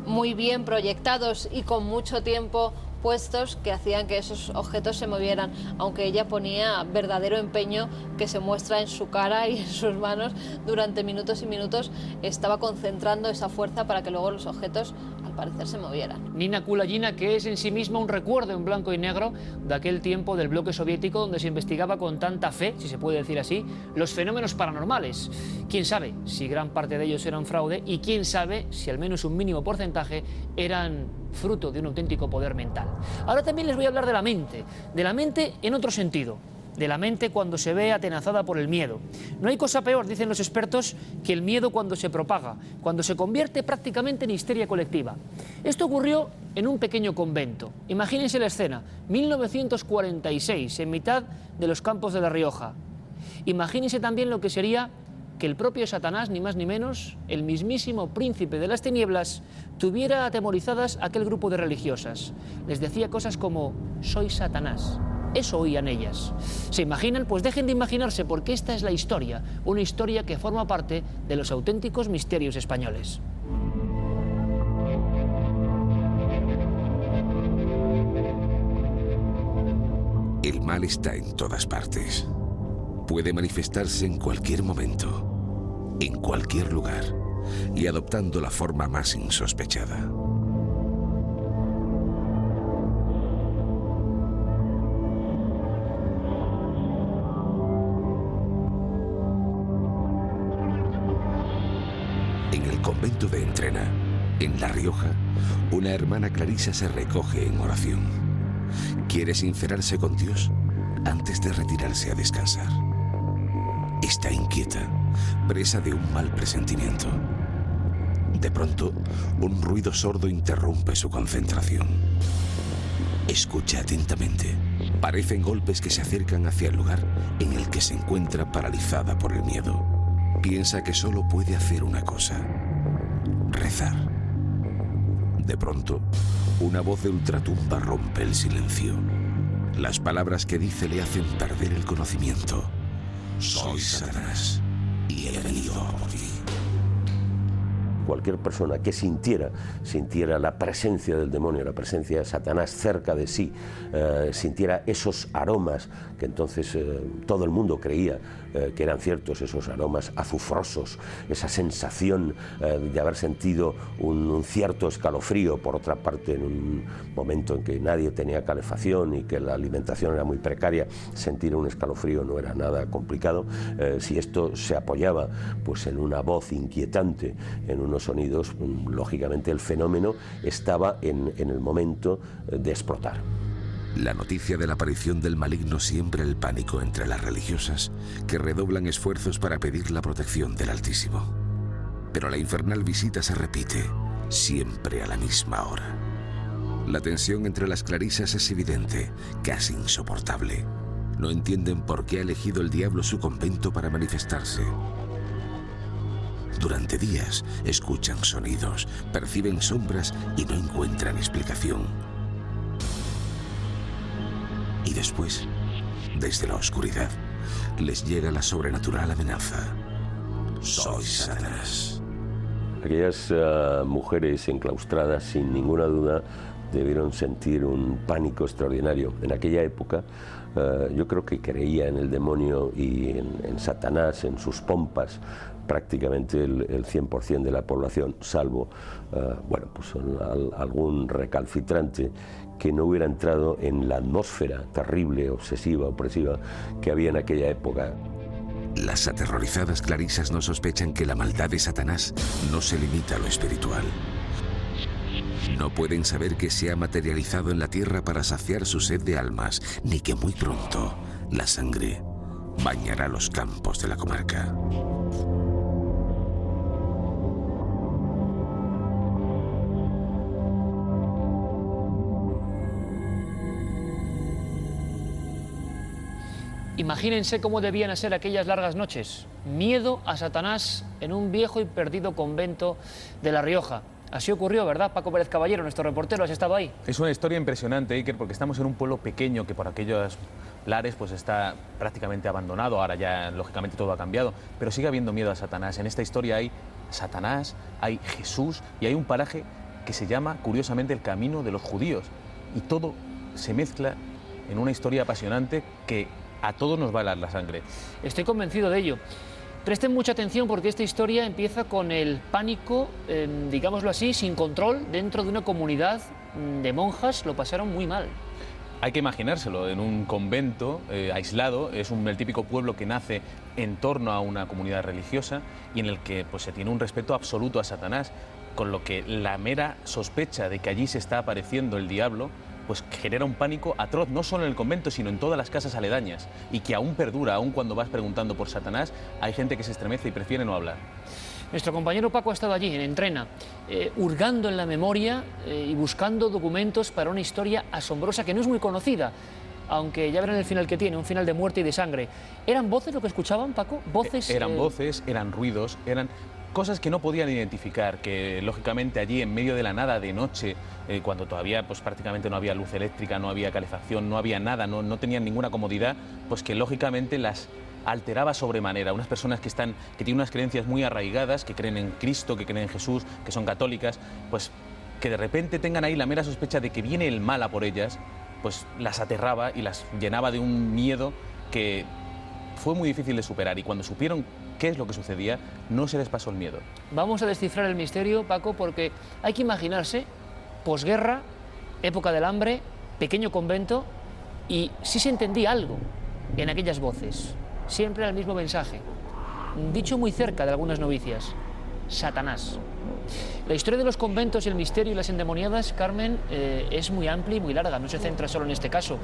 muy bien proyectados y con mucho tiempo puestos que hacían que esos objetos se movieran, aunque ella ponía verdadero empeño que se muestra en su cara y en sus manos durante minutos y minutos. Estaba concentrando esa fuerza para que luego los objetos al parecer se movieran. Nina Kulayina, que es en sí misma un recuerdo en blanco y negro de aquel tiempo del bloque soviético donde se investigaba con tanta fe, si se puede decir así, los fenómenos paranormales. Quién sabe si gran parte de ellos eran fraude y quién sabe si al menos un mínimo porcentaje eran fruto de un auténtico poder mental. Ahora también les voy a hablar de la mente en otro sentido, de la mente cuando se ve atenazada por el miedo. No hay cosa peor, dicen los expertos, que el miedo cuando se propaga, cuando se convierte prácticamente en histeria colectiva. Esto ocurrió en un pequeño convento. Imagínense la escena, 1946, en mitad de los campos de La Rioja. Imagínense también lo que sería que el propio Satanás, ni más ni menos, el mismísimo príncipe de las tinieblas, tuviera atemorizadas a aquel grupo de religiosas. Les decía cosas como, soy Satanás. Eso oían ellas. ¿Se imaginan? Pues dejen de imaginarse, porque esta es la historia, una historia que forma parte de los auténticos misterios españoles. El mal está en todas partes. Puede manifestarse en cualquier momento, en cualquier lugar, y adoptando la forma más insospechada. En el convento de Entrena, en La Rioja, una hermana Clarisa se recoge en oración. Quiere sincerarse con Dios antes de retirarse a descansar. Está inquieta, presa de un mal presentimiento. De pronto, un ruido sordo interrumpe su concentración. Escucha atentamente. Parecen golpes que se acercan hacia el lugar en el que se encuentra paralizada por el miedo. Piensa que solo puede hacer una cosa: rezar. De pronto, una voz de ultratumba rompe el silencio. Las palabras que dice le hacen perder el conocimiento. Soy Satanás y he venido por ti. cualquier persona que sintiera la presencia del demonio, la presencia de Satanás cerca de sí, sintiera esos aromas que entonces todo el mundo creía que eran ciertos, esos aromas azufrosos, esa sensación de haber sentido un cierto escalofrío, por otra parte en un momento en que nadie tenía calefacción y que la alimentación era muy precaria, sentir un escalofrío no era nada complicado. Si esto se apoyaba pues en una voz inquietante, en unos sonidos, lógicamente el fenómeno estaba en el momento de explotar. La noticia de la aparición del maligno siembra el pánico entre las religiosas, que redoblan esfuerzos para pedir la protección del Altísimo. Pero la infernal visita se repite, siempre a la misma hora. La tensión entre las clarisas es evidente, casi insoportable. No entienden por qué ha elegido el diablo su convento para manifestarse. Durante días escuchan sonidos, perciben sombras y no encuentran explicación. Y después, desde la oscuridad, les llega la sobrenatural amenaza. Soy Satanás. Aquellas mujeres enclaustradas, sin ninguna duda, debieron sentir un pánico extraordinario. En aquella época, yo creo que creía en el demonio y en Satanás, en sus pompas, prácticamente el 100% de la población, salvo pues algún recalcitrante que no hubiera entrado en la atmósfera terrible, obsesiva, opresiva que había en aquella época. Las aterrorizadas clarisas no sospechan que la maldad de Satanás no se limita a lo espiritual. No pueden saber que se ha materializado en la tierra para saciar su sed de almas, ni que muy pronto la sangre bañará los campos de la comarca. Imagínense cómo debían ser aquellas largas noches. Miedo a Satanás en un viejo y perdido convento de La Rioja. Así ocurrió, ¿verdad? Paco Pérez Caballero, nuestro reportero, ¿has estado ahí? Es una historia impresionante, Iker, porque estamos en un pueblo pequeño que por aquellos lares pues está prácticamente abandonado. Ahora ya, lógicamente, todo ha cambiado, pero sigue habiendo miedo a Satanás. En esta historia hay Satanás, hay Jesús y hay un paraje que se llama, curiosamente, el Camino de los Judíos. Y todo se mezcla en una historia apasionante que a todos nos va a helar la sangre. Estoy convencido de ello. Presten mucha atención porque esta historia empieza con el pánico, digámoslo así, sin control, dentro de una comunidad de monjas. Lo pasaron muy mal. Hay que imaginárselo, en un convento aislado, es el típico pueblo que nace en torno a una comunidad religiosa y en el que pues, se tiene un respeto absoluto a Satanás, con lo que la mera sospecha de que allí se está apareciendo el diablo pues genera un pánico atroz, no solo en el convento, sino en todas las casas aledañas, y que aún perdura, aún cuando vas preguntando por Satanás, hay gente que se estremece y prefiere no hablar. Nuestro compañero Paco ha estado allí, en Entrena, hurgando en la memoria y buscando documentos para una historia asombrosa que no es muy conocida, aunque ya verán el final que tiene, un final de muerte y de sangre. ¿Eran voces lo que escuchaban, Paco? ¿Voces? Eran voces, eran ruidos, eran cosas que no podían identificar, que lógicamente allí en medio de la nada, de noche, cuando todavía pues prácticamente no había luz eléctrica, no había calefacción, no había nada, no tenían ninguna comodidad, pues que lógicamente las alteraba sobremanera. Unas personas que tienen unas creencias muy arraigadas, que creen en Cristo, que creen en Jesús, que son católicas, pues que de repente tengan ahí la mera sospecha de que viene el mal a por ellas, pues las aterraba y las llenaba de un miedo que fue muy difícil de superar, y cuando supieron qué es lo que sucedía, no se les pasó el miedo. Vamos a descifrar el misterio, Paco, porque hay que imaginarse, posguerra, época del hambre, pequeño convento, y sí se entendía algo en aquellas voces. Siempre era el mismo mensaje, dicho muy cerca de algunas novicias: Satanás. La historia de los conventos y el misterio y las endemoniadas, Carmen, es muy amplia y muy larga, no se centra solo en este caso.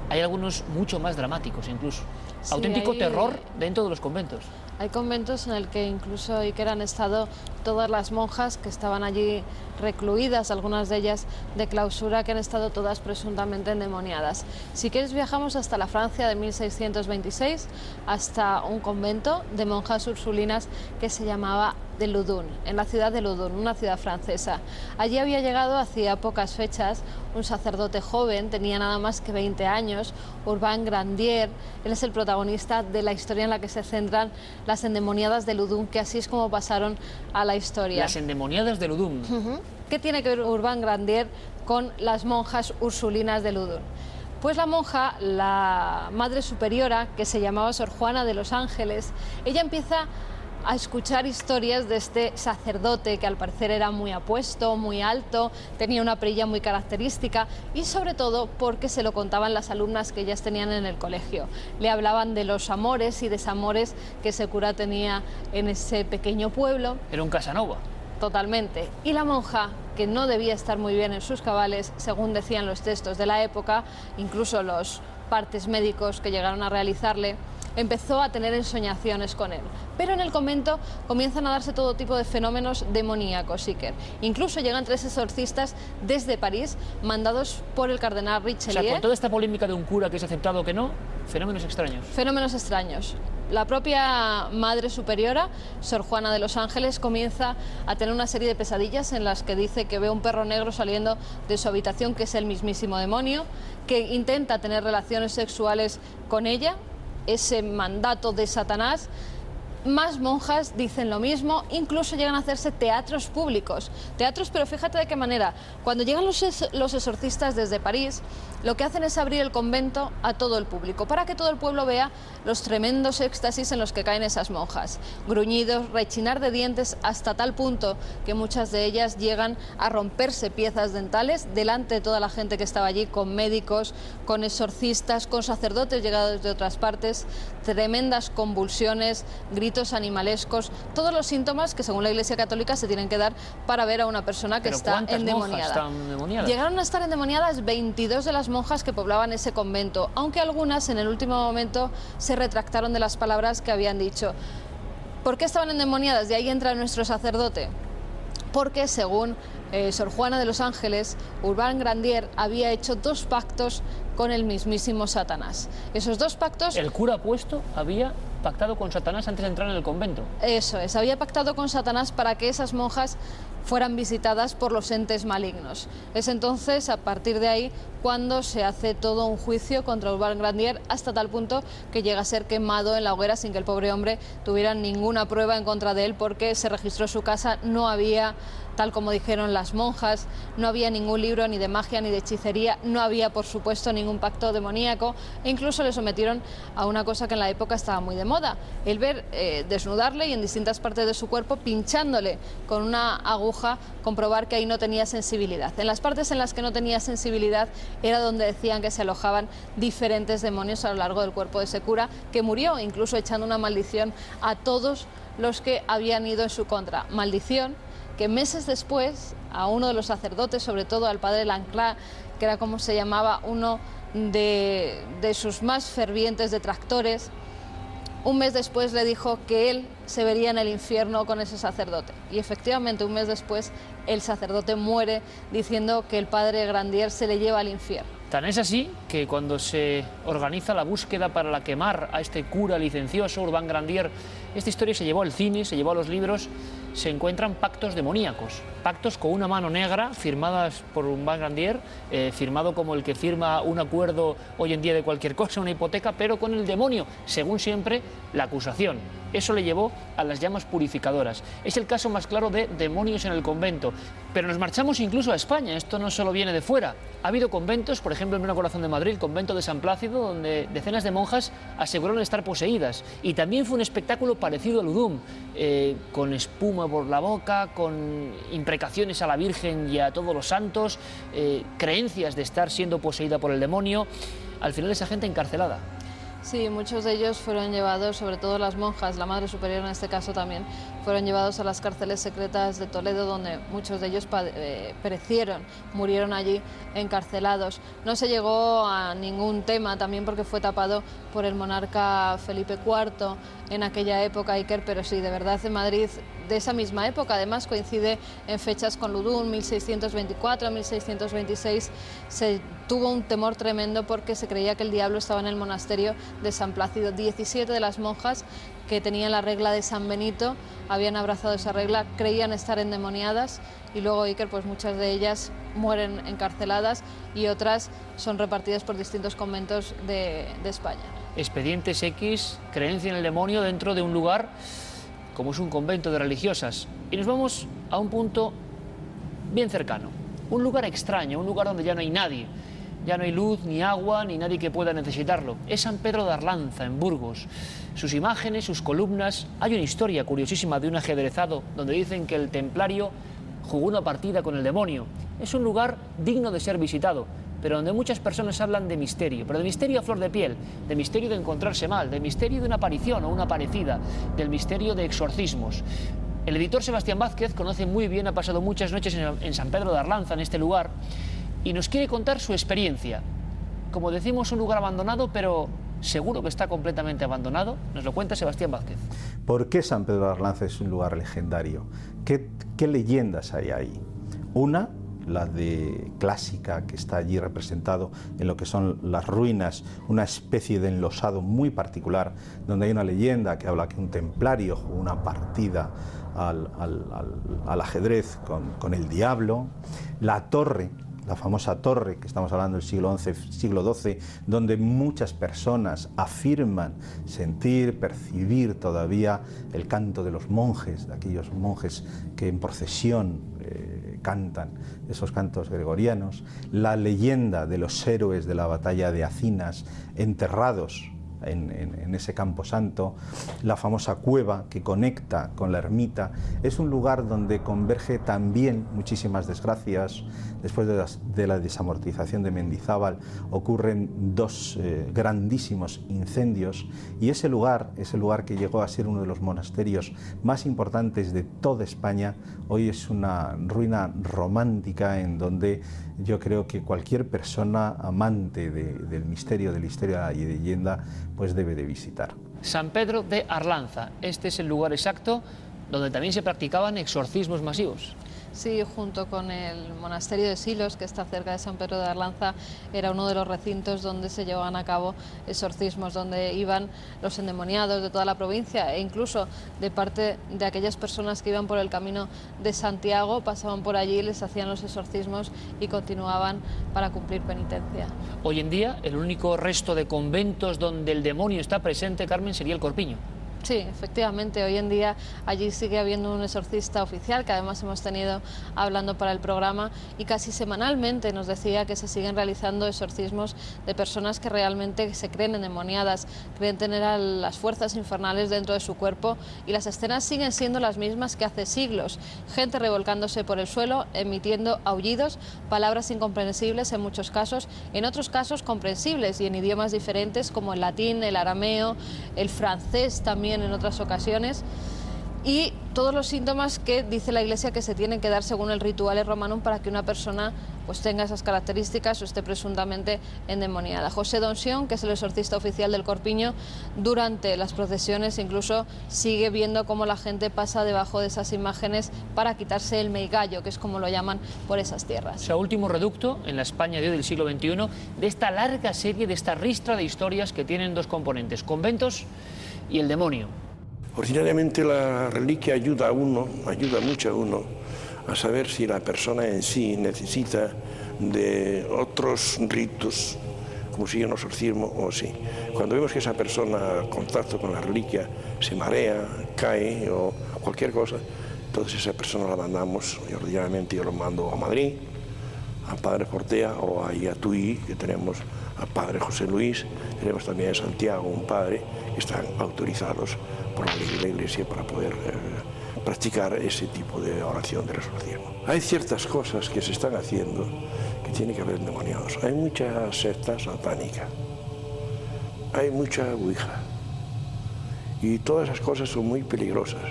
Hay algunos mucho más dramáticos incluso. Sí, auténtico terror dentro de los conventos. Hay conventos en el que incluso Iker han estado todas las monjas que estaban allí recluidas, algunas de ellas de clausura, que han estado todas presuntamente endemoniadas. Si quieres viajamos hasta la Francia de 1626, hasta un convento de monjas ursulinas que se llamaba de Loudun, en la ciudad de Loudun, una ciudad Comunidad Francesa. Allí había llegado hacía pocas fechas un sacerdote joven, tenía nada más que 20 años, Urbain Grandier. Él es el protagonista de la historia en la que se centran las endemoniadas de Ludun, que así es como pasaron a la historia. Las endemoniadas de Ludun. ¿Qué tiene que ver Urbain Grandier con las monjas ursulinas de Ludun? Pues la monja, la madre superiora, que se llamaba Sor Juana de los Ángeles, ella empieza a escuchar historias de este sacerdote que al parecer era muy apuesto, muy alto, tenía una perilla muy característica y sobre todo porque se lo contaban las alumnas que ellas tenían en el colegio. Le hablaban de los amores y desamores que ese cura tenía en ese pequeño pueblo. Era un Casanova. Totalmente. Y la monja, que no debía estar muy bien en sus cabales, según decían los textos de la época, incluso los partes médicos que llegaron a realizarle, empezó a tener ensoñaciones con él. Pero en el convento comienzan a darse todo tipo de fenómenos demoníacos, Iker. Incluso llegan 3 exorcistas desde París, mandados por el cardenal Richelieu. O sea, con toda esta polémica de un cura que es aceptado o que no, fenómenos extraños. Fenómenos extraños. La propia Madre Superiora, Sor Juana de los Ángeles, comienza a tener una serie de pesadillas en las que dice que ve un perro negro saliendo de su habitación, que es el mismísimo demonio, que intenta tener relaciones sexuales con ella, ese mandato de Satanás. Más monjas dicen lo mismo, incluso llegan a hacerse teatros públicos. Teatros, pero fíjate de qué manera. Cuando llegan los exorcistas desde París, lo que hacen es abrir el convento a todo el público, para que todo el pueblo vea los tremendos éxtasis en los que caen esas monjas. Gruñidos, rechinar de dientes, hasta tal punto que muchas de ellas llegan a romperse piezas dentales delante de toda la gente que estaba allí, con médicos, con exorcistas, con sacerdotes llegados de otras partes, tremendas convulsiones, gritos animalescos, todos los síntomas que según la Iglesia Católica se tienen que dar para ver a una persona que está endemoniada. Están endemoniadas? Llegaron a estar endemoniadas 22 de las monjas que poblaban ese convento, aunque algunas en el último momento se retractaron de las palabras que habían dicho. ¿Por qué estaban endemoniadas? De ahí entra nuestro sacerdote. Porque según Sor Juana de los Ángeles, Urbain Grandier había hecho 2 pactos con el mismísimo Satanás. Esos 2 pactos... El cura apuesto había pactado con Satanás antes de entrar en el convento. Eso es, había pactado con Satanás para que esas monjas fueran visitadas por los entes malignos. Es entonces, a partir de ahí, cuando se hace todo un juicio contra Urbain Grandier, hasta tal punto que llega a ser quemado en la hoguera sin que el pobre hombre tuviera ninguna prueba en contra de él, porque se registró su casa, no había, tal como dijeron las monjas, no había ningún libro ni de magia ni de hechicería, no había, por supuesto, ningún pacto demoníaco, e incluso le sometieron a una cosa que en la época estaba muy de moda, el ver desnudarle y en distintas partes de su cuerpo, pinchándole con una aguja, comprobar que ahí no tenía sensibilidad. En las partes en las que no tenía sensibilidad era donde decían que se alojaban diferentes demonios a lo largo del cuerpo de ese cura, que murió incluso echando una maldición a todos los que habían ido en su contra. Maldición que meses después a uno de los sacerdotes, sobre todo al padre Lancla, que era como se llamaba uno de sus más fervientes detractores, un mes después le dijo que él se vería en el infierno con ese sacerdote. Y efectivamente, un mes después, el sacerdote muere diciendo que el padre Grandier se le lleva al infierno. Tan es así que cuando se organiza la búsqueda para la quemar a este cura licencioso, Urbain Grandier, esta historia se llevó al cine, se llevó a los libros, se encuentran pactos demoníacos, pactos con una mano negra, firmadas por Urbain Grandier, firmado como el que firma un acuerdo hoy en día de cualquier cosa, una hipoteca, pero con el demonio, según siempre, la acusación. Eso le llevó a las llamas purificadoras. Es el caso más claro de demonios en el convento. Pero nos marchamos incluso a España, esto no solo viene de fuera. Ha habido conventos, por ejemplo en el corazón de Madrid, el convento de San Plácido, donde decenas de monjas aseguraron estar poseídas. Y también fue un espectáculo parecido a Ludum, con espuma por la boca, con imprecaciones a la Virgen y a todos los santos, creencias de estar siendo poseída por el demonio. Al final esa gente encarcelada. Sí, muchos de ellos fueron llevados, sobre todo las monjas, la Madre Superiora en este caso también, fueron llevados a las cárceles secretas de Toledo, donde muchos de ellos perecieron, murieron allí encarcelados. No se llegó a ningún tema, también porque fue tapado por el monarca Felipe IV en aquella época, Iker, pero sí, de verdad en Madrid, de esa misma época, además coincide en fechas con Ludum, 1624, 1626, se tuvo un temor tremendo porque se creía que el diablo estaba en el monasterio de San Plácido. 17 de las monjas que tenían la regla de San Benito habían abrazado esa regla, creían estar endemoniadas, y luego, Iker, pues muchas de ellas mueren encarceladas y otras son repartidas por distintos conventos de España. Expedientes X, creencia en el demonio dentro de un lugar como es un convento de religiosas. Y nos vamos a un punto bien cercano, un lugar extraño, un lugar donde ya no hay nadie. Ya no hay luz, ni agua, ni nadie que pueda necesitarlo. Es San Pedro de Arlanza, en Burgos. Sus imágenes, sus columnas... Hay una historia curiosísima de un ajedrezado donde dicen que el templario jugó una partida con el demonio. Es un lugar digno de ser visitado, pero donde muchas personas hablan de misterio, pero de misterio a flor de piel, de misterio de encontrarse mal, de misterio de una aparición o una aparecida, del misterio de exorcismos. El editor Sebastián Vázquez conoce muy bien, ha pasado muchas noches en San Pedro de Arlanza, en este lugar, y nos quiere contar su experiencia. Como decimos, un lugar abandonado, pero seguro que está completamente abandonado. Nos lo cuenta Sebastián Vázquez. ¿Por qué San Pedro de Arlanza es un lugar legendario? ¿Qué leyendas hay ahí? Una, la de clásica, que está allí representado en lo que son las ruinas, una especie de enlosado muy particular, donde hay una leyenda que habla que un templario jugó una partida al ajedrez con el diablo. La torre, la famosa torre, que estamos hablando del siglo XI, siglo XII, donde muchas personas afirman sentir, percibir todavía el canto de los monjes, de aquellos monjes que en procesión cantan esos cantos gregorianos. La leyenda de los héroes de la batalla de Acinas enterrados en ese campo santo, la famosa cueva que conecta con la ermita. Es un lugar donde converge también muchísimas desgracias. Después de la desamortización de Mendizábal ocurren dos grandísimos incendios, y ese lugar que llegó a ser uno de los monasterios más importantes de toda España, hoy es una ruina romántica en donde yo creo que cualquier persona amante del misterio, de la historia y de leyenda, pues debe de visitar. San Pedro de Arlanza, este es el lugar exacto donde también se practicaban exorcismos masivos. Sí, junto con el monasterio de Silos, que está cerca de San Pedro de Arlanza, era uno de los recintos donde se llevaban a cabo exorcismos, donde iban los endemoniados de toda la provincia, e incluso de parte de aquellas personas que iban por el camino de Santiago, pasaban por allí, les hacían los exorcismos y continuaban para cumplir penitencia. Hoy en día, el único resto de conventos donde el demonio está presente, Carmen, sería el Corpiño. Sí, efectivamente, hoy en día allí sigue habiendo un exorcista oficial, que además hemos tenido hablando para el programa, y casi semanalmente nos decía que se siguen realizando exorcismos de personas que realmente se creen endemoniadas, creen tener a las fuerzas infernales dentro de su cuerpo, y las escenas siguen siendo las mismas que hace siglos. Gente revolcándose por el suelo, emitiendo aullidos, palabras incomprensibles en muchos casos, en otros casos comprensibles y en idiomas diferentes como el latín, el arameo, el francés también en otras ocasiones, y todos los síntomas que dice la Iglesia que se tienen que dar según el Rituale Romanum para que una persona pues tenga esas características o esté presuntamente endemoniada. José Donsión, que es el exorcista oficial del Corpiño, durante las procesiones incluso sigue viendo cómo la gente pasa debajo de esas imágenes para quitarse el meigallo, que es como lo llaman por esas tierras. O sea, último reducto en la España de hoy del siglo XXI de esta larga serie, de esta ristra de historias que tienen dos componentes: conventos y el demonio. Ordinariamente la reliquia ayuda mucho a uno a saber si la persona en sí necesita de otros ritos, como si un exorcismo o sí. Cuando vemos que esa persona, en contacto con la reliquia, se marea, cae o cualquier cosa, entonces esa persona la mandamos, y ordinariamente yo lo mando a Madrid, al Padre Portea, o ahí a Tui, que tenemos al Padre José Luis, tenemos también en Santiago un padre, que están autorizados por la Iglesia para poder practicar ese tipo de oración del exorcismo. Hay ciertas cosas que se están haciendo que tienen que haber endemoniados. Hay mucha secta satánica, hay mucha ouija, y todas esas cosas son muy peligrosas,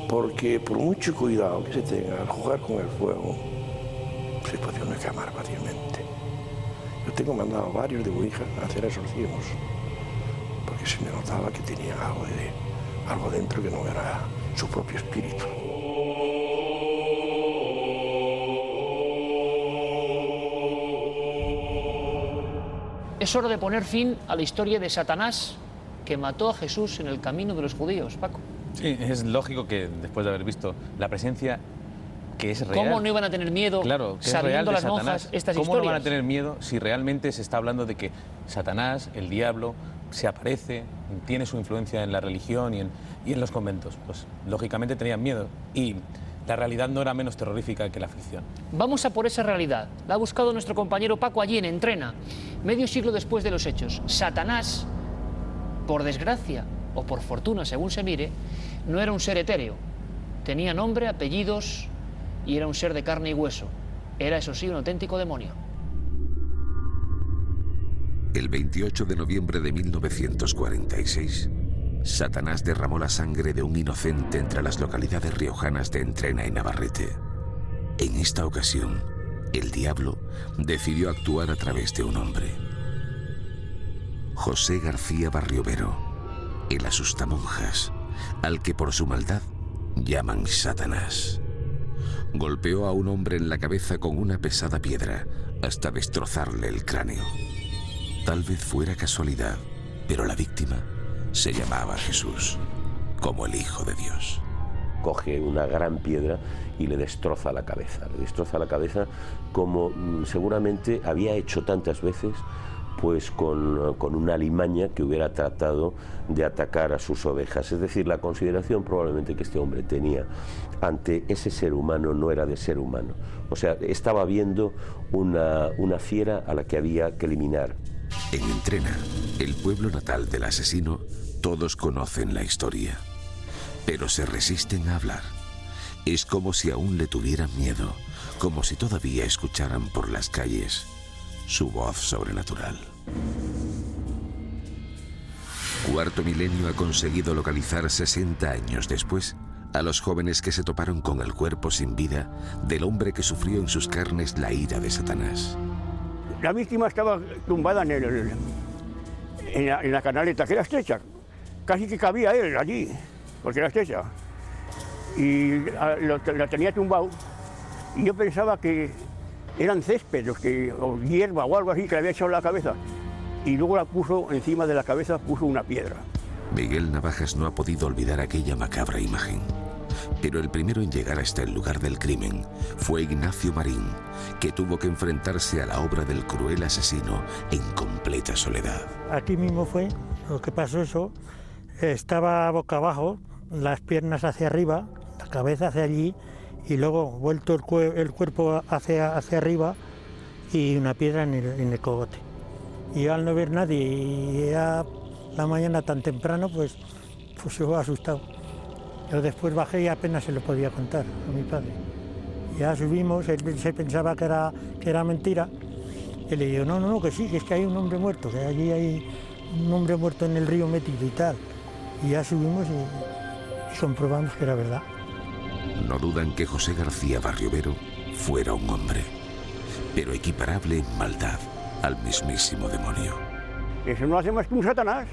porque por mucho cuidado que se tenga al jugar con el fuego, se puede uno quemar fácilmente. Yo tengo mandado a varios de ouija a hacer exorcismos, porque se me notaba que tenía algo dentro que no era su propio espíritu. Es hora de poner fin a la historia de Satanás que mató a Jesús en el camino de los judíos, Paco. Sí, es lógico que después de haber visto la presencia que es real... ¿Cómo no iban a tener miedo, claro, que sabiendo es real de las Satanás? monjas estas ¿Cómo historias? no van a tener miedo si realmente se está hablando de que Satanás, el diablo, se aparece, tiene su influencia en la religión y en los conventos? Pues lógicamente tenían miedo y la realidad no era menos terrorífica que la ficción. Vamos a por esa realidad. La ha buscado nuestro compañero Paco allí en Entrena, medio siglo después de los hechos. Satanás, por desgracia o por fortuna, según se mire, no era un ser etéreo. Tenía nombre, apellidos y era un ser de carne y hueso. Era, eso sí, un auténtico demonio. El 28 de noviembre de 1946, Satanás derramó la sangre de un inocente entre las localidades riojanas de Entrena y Navarrete. En esta ocasión, el diablo decidió actuar a través de un hombre. José García Barriobero, el asustamonjas, al que por su maldad llaman Satanás. Golpeó a un hombre en la cabeza con una pesada piedra hasta destrozarle el cráneo. Tal vez fuera casualidad, pero la víctima se llamaba Jesús, como el Hijo de Dios. Coge una gran piedra y le destroza la cabeza. Le destroza la cabeza como seguramente había hecho tantas veces, pues con una alimaña que hubiera tratado de atacar a sus ovejas. Es decir, la consideración probablemente que este hombre tenía ante ese ser humano no era de ser humano. O sea, estaba viendo una fiera a la que había que eliminar. En Entrena, el pueblo natal del asesino, todos conocen la historia, pero se resisten a hablar. Es como si aún le tuvieran miedo, como si todavía escucharan por las calles su voz sobrenatural. Cuarto Milenio ha conseguido localizar 60 años después a los jóvenes que se toparon con el cuerpo sin vida del hombre que sufrió en sus carnes la ira de Satanás. La víctima estaba tumbada en la canaleta, que era estrecha. Casi que cabía él allí, porque era estrecha. Y la tenía tumbado. Y yo pensaba que eran césped, o hierba o algo así, que le había echado en la cabeza. Y luego la puso encima de la cabeza, puso una piedra. Miguel Navajas no ha podido olvidar aquella macabra imagen. Pero el primero en llegar hasta el lugar del crimen fue Ignacio Marín, que tuvo que enfrentarse a la obra del cruel asesino en completa soledad. Aquí mismo fue lo que pasó eso. Estaba boca abajo, las piernas hacia arriba, la cabeza hacia allí, y luego vuelto el cuerpo hacia arriba y una piedra en el cogote. Y al no ver nadie, y a la mañana tan temprano, pues se ha asustado. Yo después bajé y apenas se lo podía contar a mi padre. Ya subimos, él se pensaba que era mentira. Y le digo, no, que sí, que es que hay un hombre muerto, que allí hay un hombre muerto en el río metido y tal. Y ya subimos y comprobamos que era verdad. No dudan que José García Barriobero fuera un hombre, pero equiparable en maldad al mismísimo demonio. Eso no hace más que un Satanás.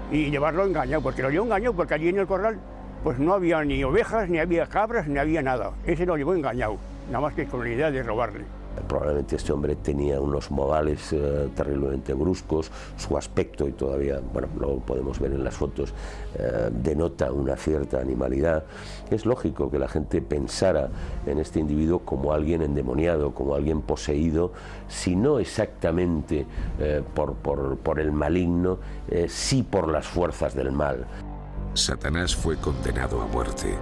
Y llevarlo engañado, porque lo llevó engañado, porque allí en el corral pues no había ni ovejas, ni había cabras, ni había nada. Ese lo llevó engañado, nada más que con la idea de robarle. Probablemente este hombre tenía unos modales terriblemente bruscos, su aspecto, y todavía, bueno, lo podemos ver en las fotos, denota una cierta animalidad. Es lógico que la gente pensara en este individuo como alguien endemoniado, como alguien poseído, si no exactamente por el maligno, sí por las fuerzas del mal. Satanás fue condenado a muerte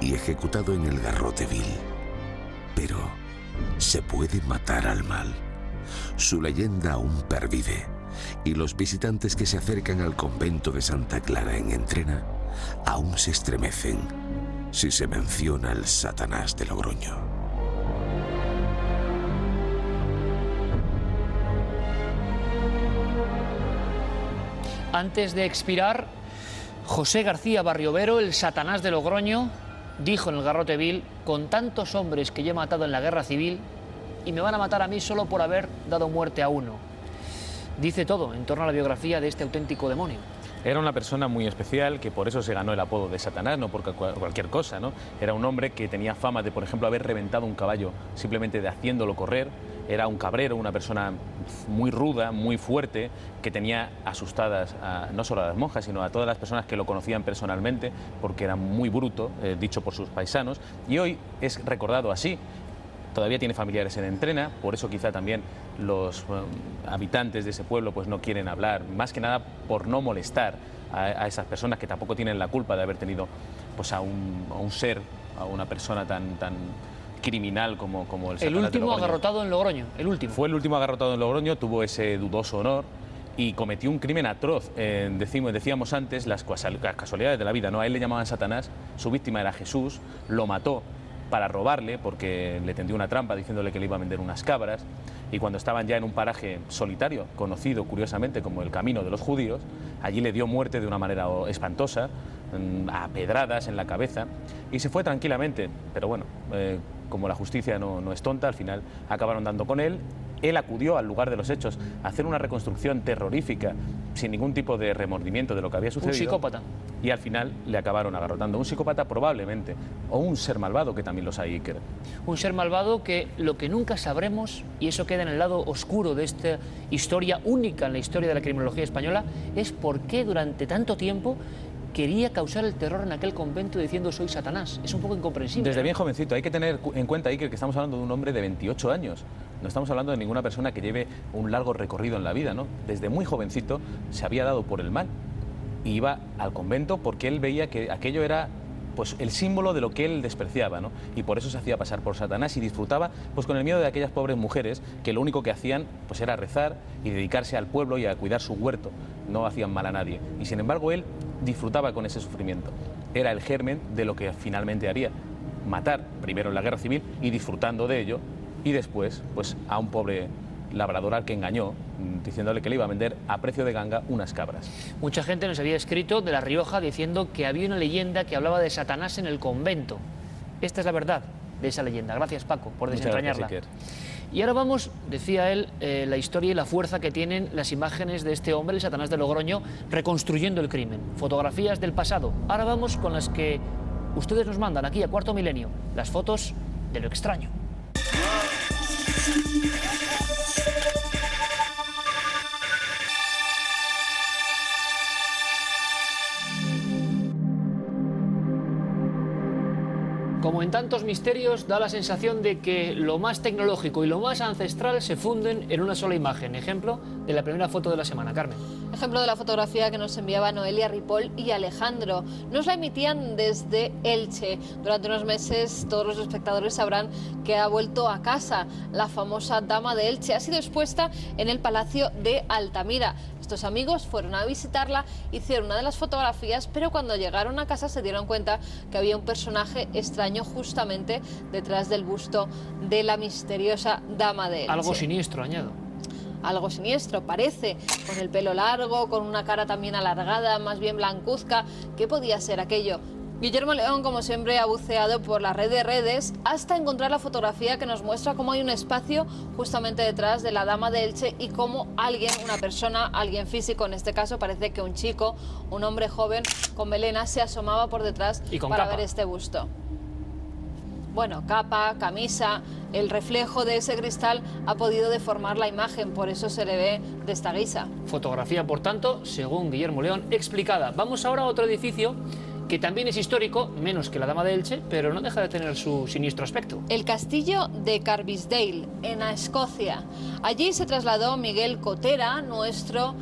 y ejecutado en el garrote vil. Pero se puede matar al mal. Su leyenda aún pervive, y los visitantes que se acercan al convento de Santa Clara en Entrena aún se estremecen si se menciona al Satanás de Logroño. Antes de expirar, José García Barriobero, el Satanás de Logroño, dijo en el garrote vil: con tantos hombres que yo he matado en la guerra civil, y me van a matar a mí solo por haber dado muerte a uno. Dice todo en torno a la biografía de este auténtico demonio. Era una persona muy especial, que por eso se ganó el apodo de Satanás, no por cualquier cosa, ¿no? Era un hombre que tenía fama de, por ejemplo, haber reventado un caballo simplemente de haciéndolo correr, era un cabrero, una persona muy ruda, muy fuerte, que tenía asustadas no solo a las monjas, sino a todas las personas que lo conocían personalmente, porque era muy bruto, dicho por sus paisanos, y hoy es recordado así. Todavía tiene familiares en Entrena, por eso quizá también los habitantes de ese pueblo pues no quieren hablar, más que nada por no molestar a esas personas que tampoco tienen la culpa de haber tenido pues a un ser, a una persona tan criminal como el Satanás de Logroño. El último agarrotado en Logroño, el último. Fue el último agarrotado en Logroño, tuvo ese dudoso honor y cometió un crimen atroz. Decíamos antes las casualidades de la vida, ¿no? A él le llamaban Satanás, su víctima era Jesús, lo mató para robarle porque le tendió una trampa diciéndole que le iba a vender unas cabras, y cuando estaban ya en un paraje solitario, conocido curiosamente como el Camino de los Judíos, allí le dio muerte de una manera espantosa, a pedradas en la cabeza, y se fue tranquilamente, pero bueno, como la justicia no es tonta, al final acabaron dando con él. Él acudió al lugar de los hechos a hacer una reconstrucción terrorífica sin ningún tipo de remordimiento de lo que había sucedido. Un psicópata. Y al final le acabaron agarrotando. Un psicópata probablemente, o un ser malvado, que también los hay, Iker. Un ser malvado que lo que nunca sabremos, y eso queda en el lado oscuro de esta historia única en la historia de la criminología española, es por qué durante tanto tiempo quería causar el terror en aquel convento diciendo soy Satanás. Es un poco incomprensible. Desde bien jovencito. Hay que tener en cuenta, Iker, que estamos hablando de un hombre de 28 años. No estamos hablando de ninguna persona que lleve un largo recorrido en la vida, ¿no? Desde muy jovencito se había dado por el mal. Y iba al convento porque él veía que aquello era pues el símbolo de lo que él despreciaba, ¿no? Y por eso se hacía pasar por Satanás y disfrutaba pues con el miedo de aquellas pobres mujeres que lo único que hacían pues era rezar y dedicarse al pueblo y a cuidar su huerto. No hacían mal a nadie. Y sin embargo él disfrutaba con ese sufrimiento. Era el germen de lo que finalmente haría: matar primero en la guerra civil y disfrutando de ello, y después pues a un pobre labrador al que engañó diciéndole que le iba a vender a precio de ganga unas cabras. Mucha gente nos había escrito de La Rioja diciendo que había una leyenda que hablaba de Satanás en el convento. Esta es la verdad de esa leyenda. Gracias, Paco, por desentrañarla. Y ahora vamos, decía él, la historia y la fuerza que tienen las imágenes de este hombre, el Satanás de Logroño, reconstruyendo el crimen. Fotografías del pasado. Ahora vamos con las que ustedes nos mandan aquí a Cuarto Milenio, las fotos de lo extraño. Como en tantos misterios, da la sensación de que lo más tecnológico y lo más ancestral se funden en una sola imagen. Ejemplo de la primera foto de la semana, Carmen. Ejemplo de la fotografía que nos enviaba Noelia Ripoll y Alejandro. Nos la emitían desde Elche. Durante unos meses todos los espectadores sabrán que ha vuelto a casa. La famosa Dama de Elche ha sido expuesta en el Palacio de Altamira. Estos amigos fueron a visitarla, hicieron una de las fotografías, pero cuando llegaron a casa se dieron cuenta que había un personaje extraño justamente detrás del busto de la misteriosa Dama de Elche. Algo siniestro, añado. Algo siniestro, parece, con el pelo largo, con una cara también alargada, más bien blancuzca. ¿Qué podía ser aquello? Guillermo León, como siempre, ha buceado por la red de redes hasta encontrar la fotografía que nos muestra cómo hay un espacio justamente detrás de la Dama de Elche y cómo alguien, una persona, alguien físico, en este caso parece que un chico, un hombre joven con melena, se asomaba por detrás para ver este busto. Bueno, capa, camisa, el reflejo de ese cristal ha podido deformar la imagen, por eso se le ve de esta guisa. Fotografía, por tanto, según Guillermo León, explicada. Vamos ahora a otro edificio que también es histórico, menos que la Dama de Elche, pero no deja de tener su siniestro aspecto. El castillo de Carbisdale, en Escocia. Allí se trasladó Miguel Cotera, nuestro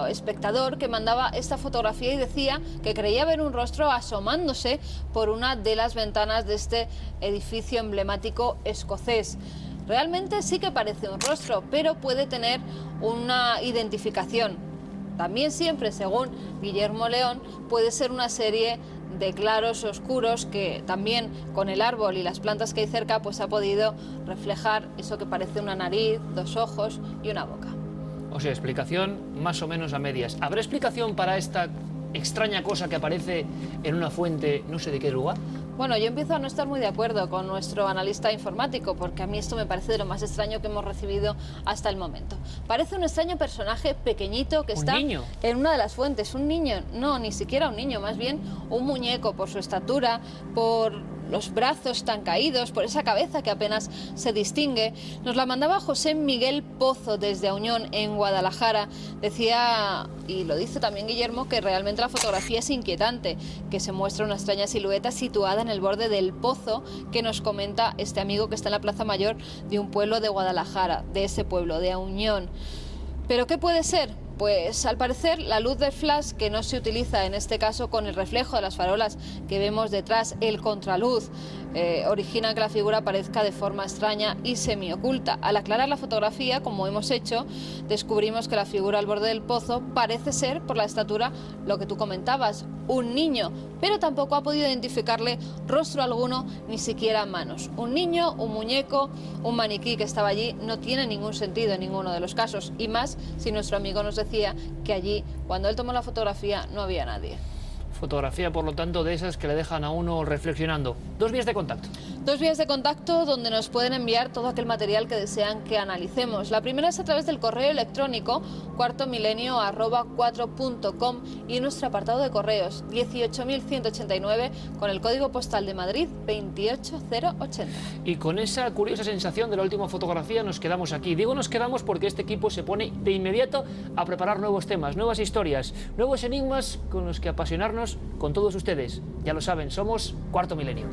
espectador, que mandaba esta fotografía y decía que creía ver un rostro asomándose por una de las ventanas de este edificio emblemático escocés. Realmente sí que parece un rostro, pero puede tener una identificación. También siempre, según Guillermo León, puede ser una serie de claros oscuros que también con el árbol y las plantas que hay cerca pues ha podido reflejar eso que parece una nariz, dos ojos y una boca. O sea, explicación más o menos a medias. ¿Habrá explicación para esta extraña cosa que aparece en una fuente no sé de qué lugar? Bueno, yo empiezo a no estar muy de acuerdo con nuestro analista informático, porque a mí esto me parece de lo más extraño que hemos recibido hasta el momento. Parece un extraño personaje pequeñito que está en una de las fuentes. Un niño, no, ni siquiera un niño, más bien un muñeco, por su estatura, por los brazos tan caídos, por esa cabeza que apenas se distingue. Nos la mandaba José Miguel Pozo desde Auñón, en Guadalajara. Decía, y lo dice también Guillermo, que realmente la fotografía es inquietante, que se muestra una extraña silueta situada en el borde del pozo, que nos comenta este amigo que está en la Plaza Mayor de un pueblo de Guadalajara, de ese pueblo, de Auñón. ¿Pero qué puede ser? Pues al parecer la luz del flash, que no se utiliza en este caso con el reflejo de las farolas que vemos detrás, el contraluz, origina que la figura aparezca de forma extraña y semioculta. Al aclarar la fotografía, como hemos hecho, descubrimos que la figura al borde del pozo parece ser, por la estatura, lo que tú comentabas, un niño, pero tampoco ha podido identificarle rostro alguno, ni siquiera manos. Un niño, un muñeco, un maniquí que estaba allí, no tiene ningún sentido en ninguno de los casos, y más si nuestro amigo nos decía que allí, cuando él tomó la fotografía, no había nadie. Fotografía, por lo tanto, de esas que le dejan a uno reflexionando. 2 vías de contacto. 2 vías de contacto donde nos pueden enviar todo aquel material que desean que analicemos. La primera es a través del correo electrónico cuartomilenio@4.com y nuestro apartado de correos 18189 con el código postal de Madrid 28080. Y con esa curiosa sensación de la última fotografía nos quedamos aquí. Digo nos quedamos porque este equipo se pone de inmediato a preparar nuevos temas, nuevas historias, nuevos enigmas con los que apasionarnos con todos ustedes. Ya lo saben, somos Cuarto Milenio.